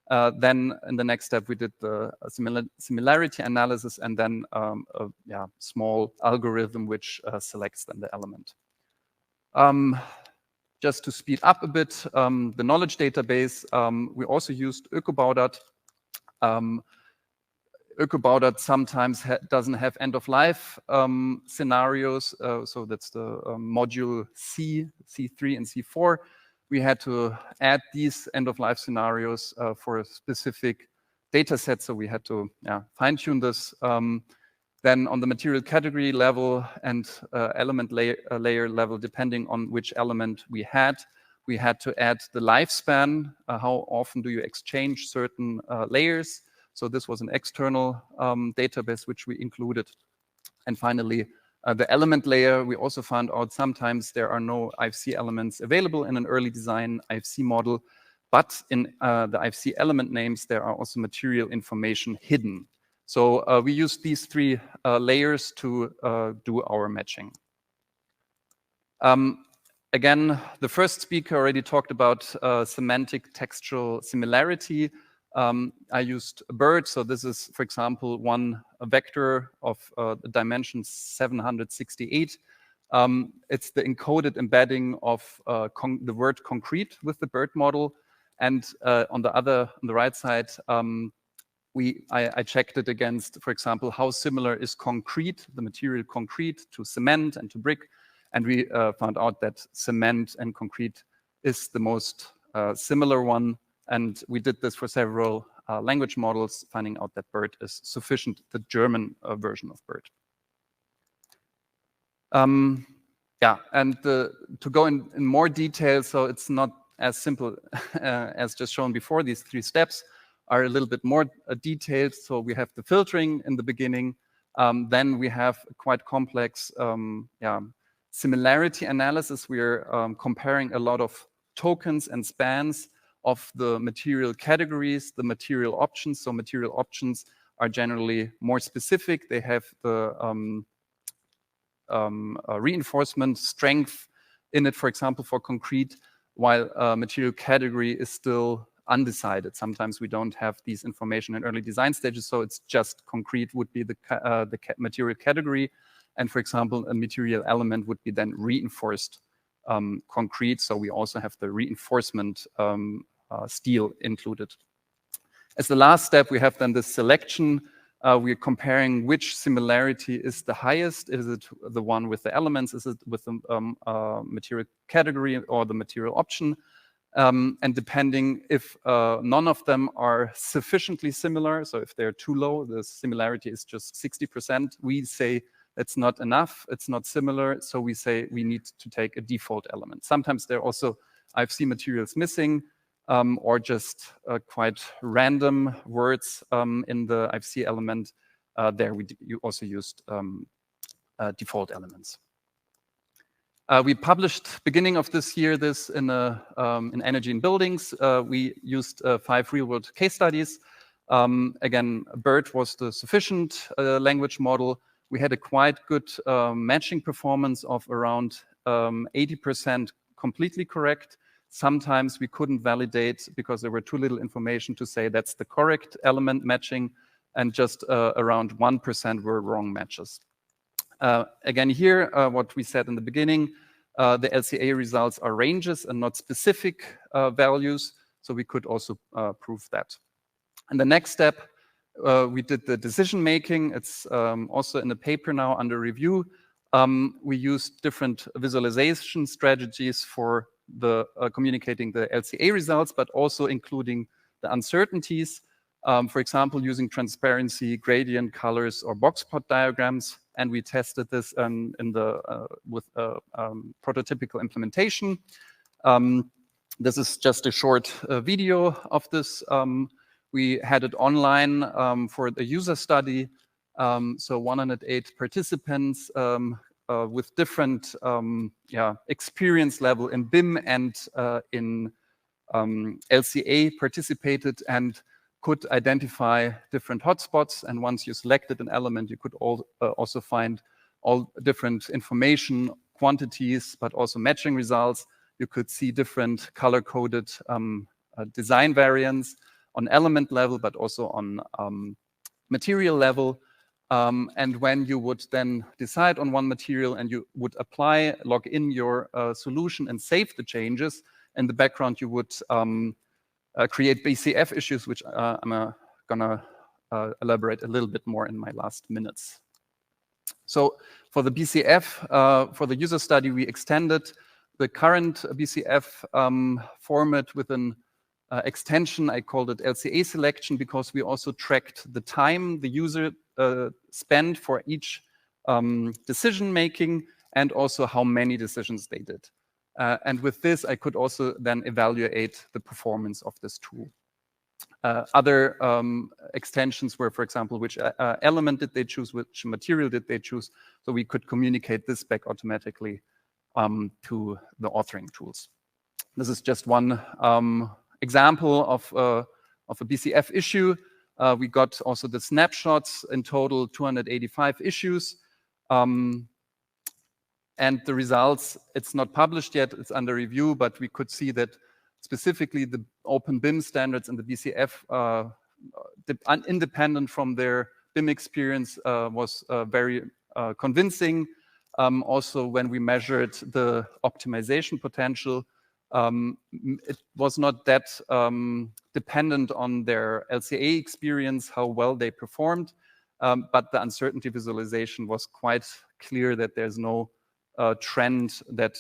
Then in the next step, we did the similarity analysis, and then a small algorithm which selects then the element. Just to speed up a bit, the knowledge database, we also used ÖkoBauDAT. ÖkoBauDAT sometimes doesn't have end-of-life scenarios, so that's the module C, C3, and C4. We had to add these end-of-life scenarios for a specific data set, so we had to fine-tune this. Then on the material category level and element layer level, depending on which element we had to add the lifespan. How often do you exchange certain layers? So this was an external database which we included. And finally, the element layer, we also found out sometimes there are no IFC elements available in an early design IFC model, but in the IFC element names, there are also material information hidden. So we used these three layers to do our matching. Again, the first speaker already talked about semantic textual similarity. I used BERT, so this is, for example, one vector of the dimension 768. It's the encoded embedding of the word concrete with the BERT model. And on the right side, I checked it against, for example, how similar is concrete, the material concrete, to cement and to brick. And we found out that cement and concrete is the most similar one. And we did this for several language models, finding out that BERT is sufficient, the German version of BERT. yeah, and to go in more detail, so it's not as simple as just shown before. These 3 steps are a little bit more detailed. So we have the filtering in the beginning. Then we have quite complex similarity analysis. We are comparing a lot of tokens and spans of the material categories, the material options. So material options are generally more specific. They have the reinforcement strength in it, for example, for concrete, while material category is still undecided. Sometimes we don't have these information in early design stages, so it's just concrete would be the material category, and for example, a material element would be then reinforced concrete. So we also have the reinforcement steel included. As the last step, we have then the selection. We're comparing which similarity is the highest. Is it the one with the elements? Is it with the material category or the material option? And depending if none of them are sufficiently similar, so if they're too low, the similarity is just 60%, we say it's not enough, it's not similar, so we say we need to take a default element. Sometimes there are also IFC materials missing, or just quite random words in the IFC element. There you also used default elements. We published beginning of this year this in Energy in Buildings. We used 5 real-world case studies. Again, BERT was the sufficient language model. We had a quite good matching performance of around 80% completely correct. Sometimes we couldn't validate because there were too little information to say that's the correct element matching, and just around 1% were wrong matches. Again, here, what we said in the beginning, the LCA results are ranges and not specific values, so we could also prove that. And the next step, we did the decision making. It's also in the paper now under review. We used different visualization strategies for the communicating the LCA results, but also including the uncertainties. For example, using transparency, gradient colors, or box plot diagrams. And we tested this with prototypical implementation. This is just a short video of this. We had it online for the user study. So 108 participants with different experience level in BIM and in LCA participated and could identify different hotspots. And once you selected an element, you could also find all different information, quantities, but also matching results. You could see different color-coded design variants on element level, but also on material level. And when you would then decide on one material and you would apply, log in your solution and save the changes, in the background you would create BCF issues, which I'm gonna elaborate a little bit more in my last minutes. So for the BCF, for the user study, we extended the current BCF format with an extension. I called it LCA selection because we also tracked the time the user spent for each decision making and also how many decisions they did. And with this, I could also then evaluate the performance of this tool. Other extensions were, for example, which element did they choose, which material did they choose, so we could communicate this back automatically to the authoring tools. This is just one example of a BCF issue. We got also the snapshots, in total 285 issues. And the results, it's not published yet, it's under review, but we could see that specifically the openBIM standards and the BCF, independent from their BIM experience, was very convincing. Also, when we measured the optimization potential, it was not that dependent on their LCA experience, how well they performed, but the uncertainty visualization was quite clear that there's no trend that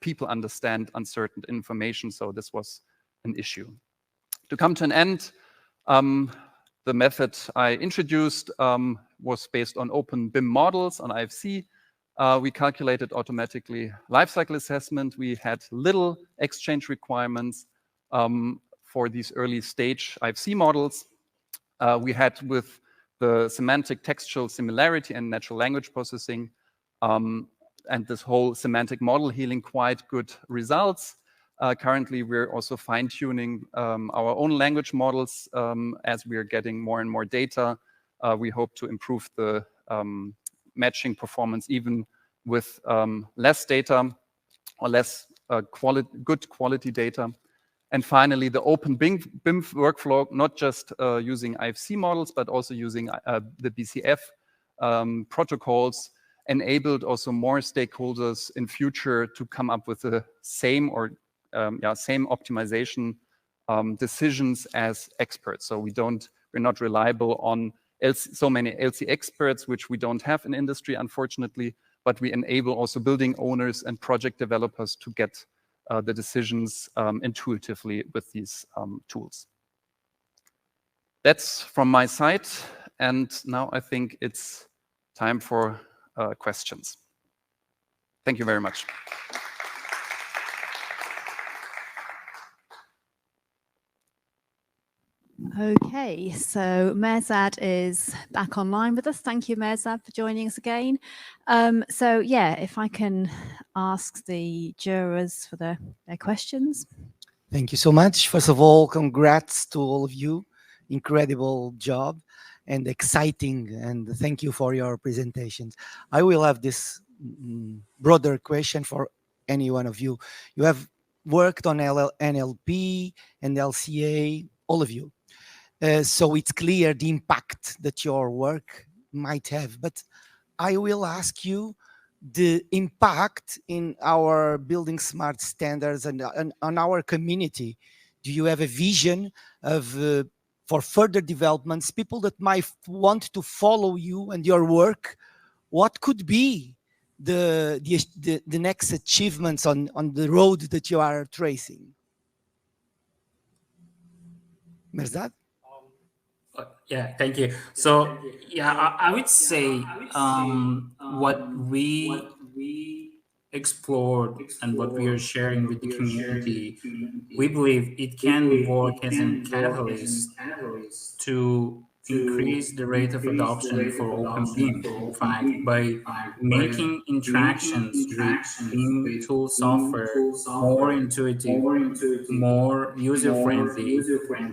people understand uncertain information, so this was an issue. To come to an end, the method I introduced was based on open BIM models on IFC. We calculated automatically lifecycle assessment. We had little exchange requirements for these early stage IFC models. We had with the semantic textual similarity and natural language processing and this whole semantic model healing quite good results. Currently, we're also fine-tuning our own language models as we are getting more and more data. We hope to improve the matching performance even with less data or less good quality data. And finally, the open-BIM workflow, not just using IFC models, but also using the BCF protocols, enabled also more stakeholders in future to come up with the same or same optimization decisions as experts. So we're not reliable on so many LC experts, which we don't have in industry, unfortunately, but we enable also building owners and project developers to get the decisions intuitively with these tools. That's from my side. And now I think it's time for questions. Thank you very much. Okay, so Mehrzad is back online with us. Thank you, Mehrzad, for joining us again. So yeah, if I can ask the jurors for their questions. Thank you so much. First of all, congrats to all of you. Incredible job and exciting, and thank you for your presentations. I will have this broader question for any one of you. You have worked on NLP and LCA, all of you. So it's clear the impact that your work might have, but I will ask you the impact in our buildingSMART standards and on our community. Do you have a vision of for further developments, people that might want to follow you and your work? What could be the next achievements on the road that you are tracing? Mehrzad? Yeah, thank you. So yeah, I would say what we explored and what we are sharing with the community, we believe it can work as a catalyst to increase the rate of adoption for openBIM. In fact, by making interactions with BIM tool software more intuitive, more user-friendly,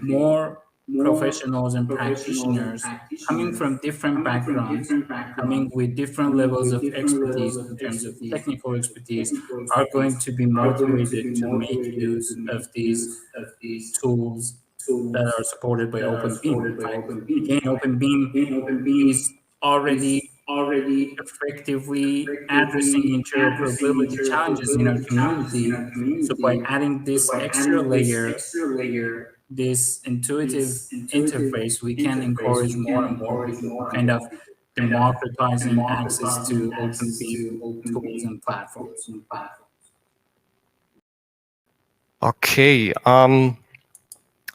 more professionals and practitioners coming from different backgrounds, coming with different levels of expertise in terms of technical expertise, are going to be motivated to make use of these tools that are supported by openBIM. In fact, again, openBIM is already effectively addressing interoperability challenges in our community. So by adding this extra layer, this intuitive interface, we can encourage more and more people, kind of democratizing access to openBIM tools and platforms. Okay,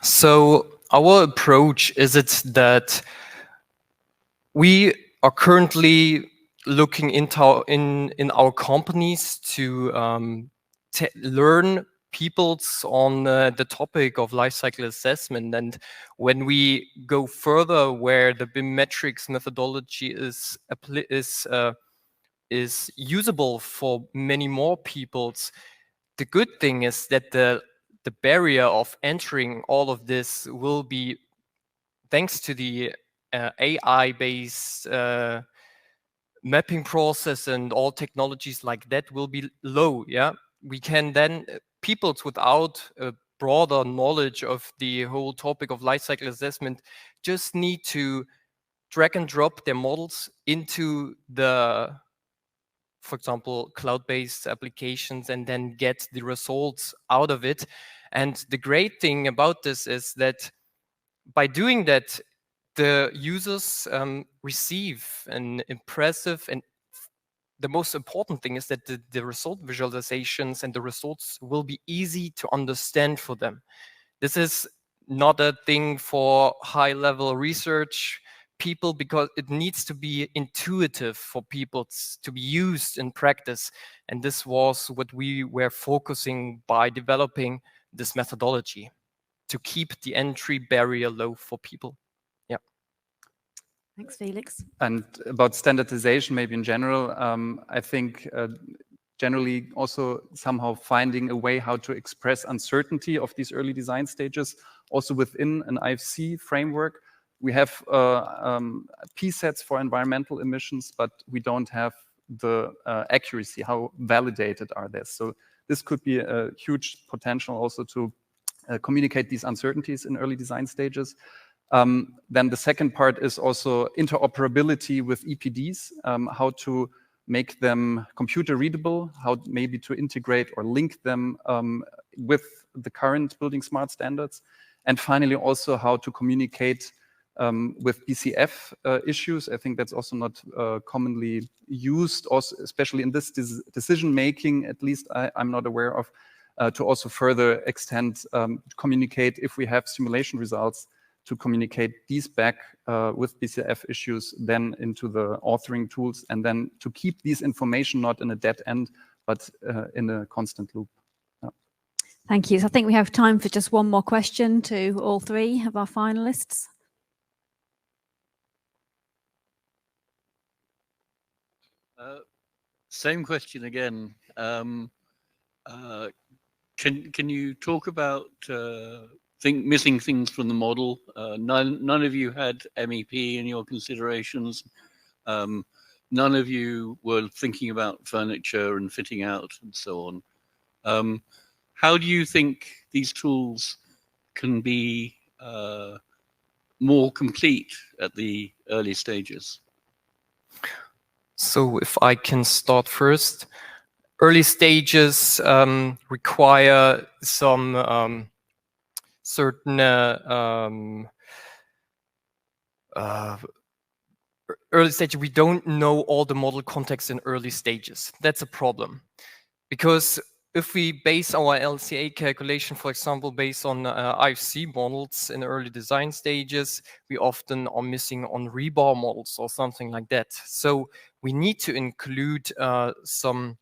so our approach is that we are currently looking into in our companies to learn peoples on the topic of lifecycle assessment, and when we go further where the BIM metrics methodology is usable for many more peoples, the good thing is that the barrier of entering all of this will be, thanks to the AI-based mapping process and all technologies like that, will be low. Yeah, we can then peoples without a broader knowledge of the whole topic of lifecycle assessment just need to drag and drop their models into the, for example, cloud-based applications, and then get the results out of it. And the great thing about this is that by doing that, the users receive an impressive, and the most important thing is that the result visualizations and the results will be easy to understand for them. This is not a thing for high-level research people because it needs to be intuitive for people to be used in practice. And this was what we were focusing by developing this methodology to keep the entry barrier low for people. Yeah. Thanks, Felix. And about standardization, maybe in general, I think generally also somehow finding a way how to express uncertainty of these early design stages, also within an IFC framework. We have P sets for environmental emissions, but we don't have the accuracy. How validated are they? So this could be a huge potential also to communicate these uncertainties in early design stages. Then the second part is also interoperability with EPDs, how to make them computer readable, how maybe to integrate or link them with the current buildingSMART standards. And finally, also how to communicate with BCF issues. I think that's also not commonly used, also, especially in this decision making, at least I'm not aware of, to also further extend, to communicate if we have simulation results, to communicate these back with BCF issues, then into the authoring tools, and then to keep these information not in a dead end, but in a constant loop. Yeah. Thank you. So I think we have time for just one more question to all three of our finalists. Same question again. Can you talk about missing things from the model? None of you had MEP in your considerations. None of you were thinking about furniture and fitting out and so on. How do you think these tools can be more complete at the early stages? So if I can start first, early stages require some certain early stage. We don't know all the model context in early stages. That's a problem, because if we base our LCA calculation, for example, based on IFC models in early design stages, we often are missing on rebar models or something like that. So we need to include some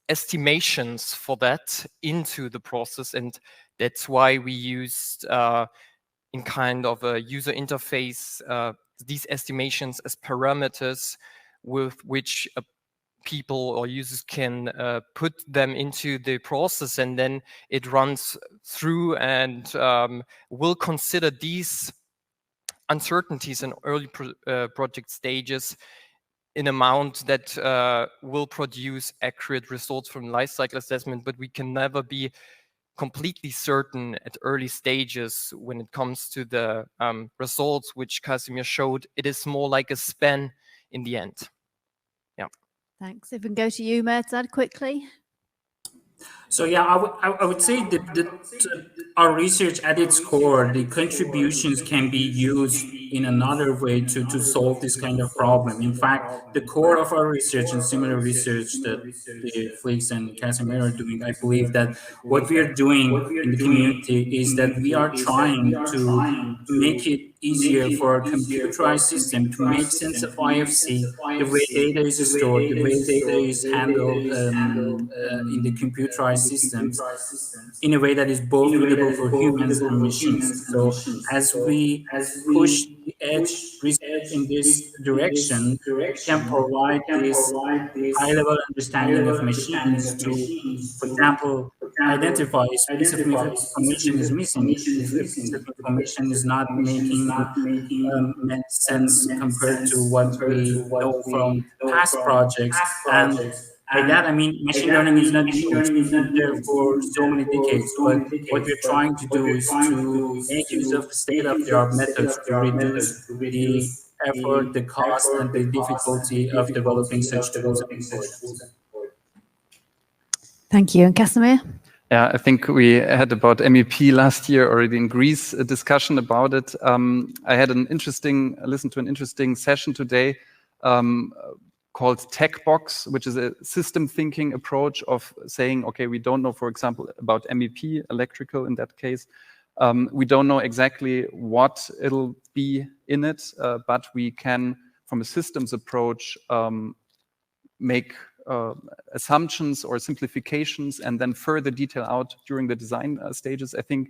estimations for that into the process, and that's why we used in kind of a user interface these estimations as parameters with which people or users can put them into the process, and then it runs through and will consider these uncertainties in early project stages in amount that will produce accurate results from life cycle assessment. But we can never be completely certain at early stages when it comes to the results which Casimir showed. It is more like a span in the end. Yeah. Thanks. If we can go to you, Mehrdad, quickly. So yeah, I would say that our research at its core, the contributions can be used in another way to solve this kind of problem. In fact, the core of our research and similar research that Felix and Casimir are doing, I believe that what we are doing in the community is that we are trying to make it easier for a computerized system to make sense of IFC, the way data is stored, the way data is handled in the computerized systems, in a way that is both readable for humans and machines. So as we push the edge research in this direction, we can provide this high-level understanding of machines to, for example, identify if a piece of information is missing, if a piece of information is not making sense compared to what we know from past projects. And by that, I mean, machine learning is not new. It's been there for so many decades. But what we're trying to do is to make use of the state-of-the-art methods to reduce the effort, the cost, and the difficulty of developing such tools. Thank you. And Casimir? Yeah, I think we had about MEP last year already in Greece, a discussion about it. I had listened to an interesting session today called TechBox, which is a system thinking approach of saying, okay, we don't know, for example, about MEP, electrical in that case. We don't know exactly what it'll be in it, but we can, from a systems approach, make assumptions or simplifications and then further detail out during the design stages. I think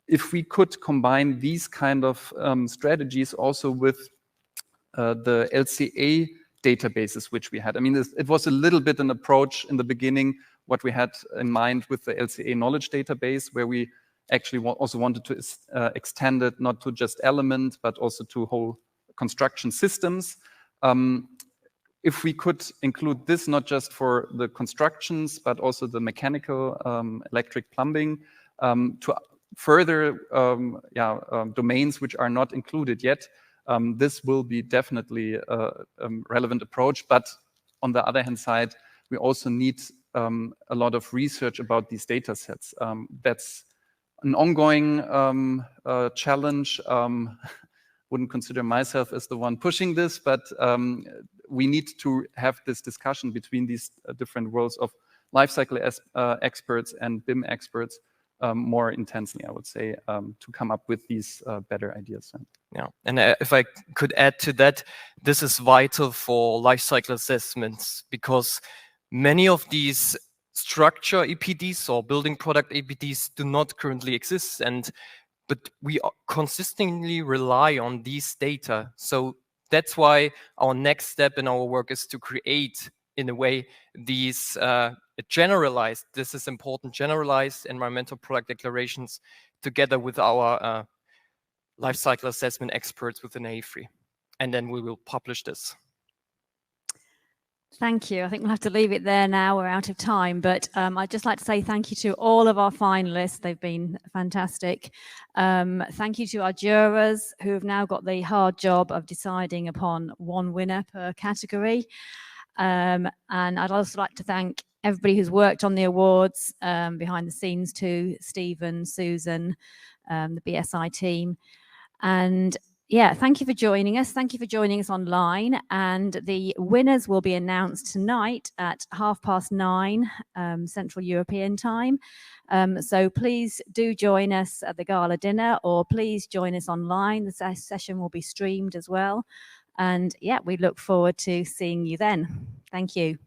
if we could combine these kind of strategies also with the LCA databases which we had. I mean, it was a little bit an approach in the beginning, what we had in mind with the LCA knowledge database, where we actually also wanted to extend it not to just element, but also to whole construction systems. If we could include this not just for the constructions, but also the mechanical, electric, plumbing, to further domains which are not included yet, this will be definitely a relevant approach. But on the other hand side, we also need a lot of research about these data sets. That's an ongoing challenge. Wouldn't consider myself as the one pushing this, but we need to have this discussion between these different worlds of lifecycle experts and BIM experts more intensely, I would say, to come up with these better ideas. Yeah, and if I could add to that, this is vital for lifecycle assessments, because many of these structure EPDs or building product EPDs do not currently exist, but we consistently rely on these data. So that's why our next step in our work is to create, in a way, these generalized, this is important, generalized environmental product declarations together with our life cycle assessment experts within AFRY. And then we will publish this. Thank you. I think we'll have to leave it there now. We're out of time, but I'd just like to say thank you to all of our finalists. They've been fantastic. Thank you to our jurors who have now got the hard job of deciding upon one winner per category. And I'd also like to thank everybody who's worked on the awards behind the scenes too, Stephen, Susan, the BSI team. And yeah, thank you for joining us. Thank you for joining us online. And the winners will be announced tonight at 9:30 Central European time. So please do join us at the gala dinner, or please join us online. The session will be streamed as well. And yeah, we look forward to seeing you then. Thank you.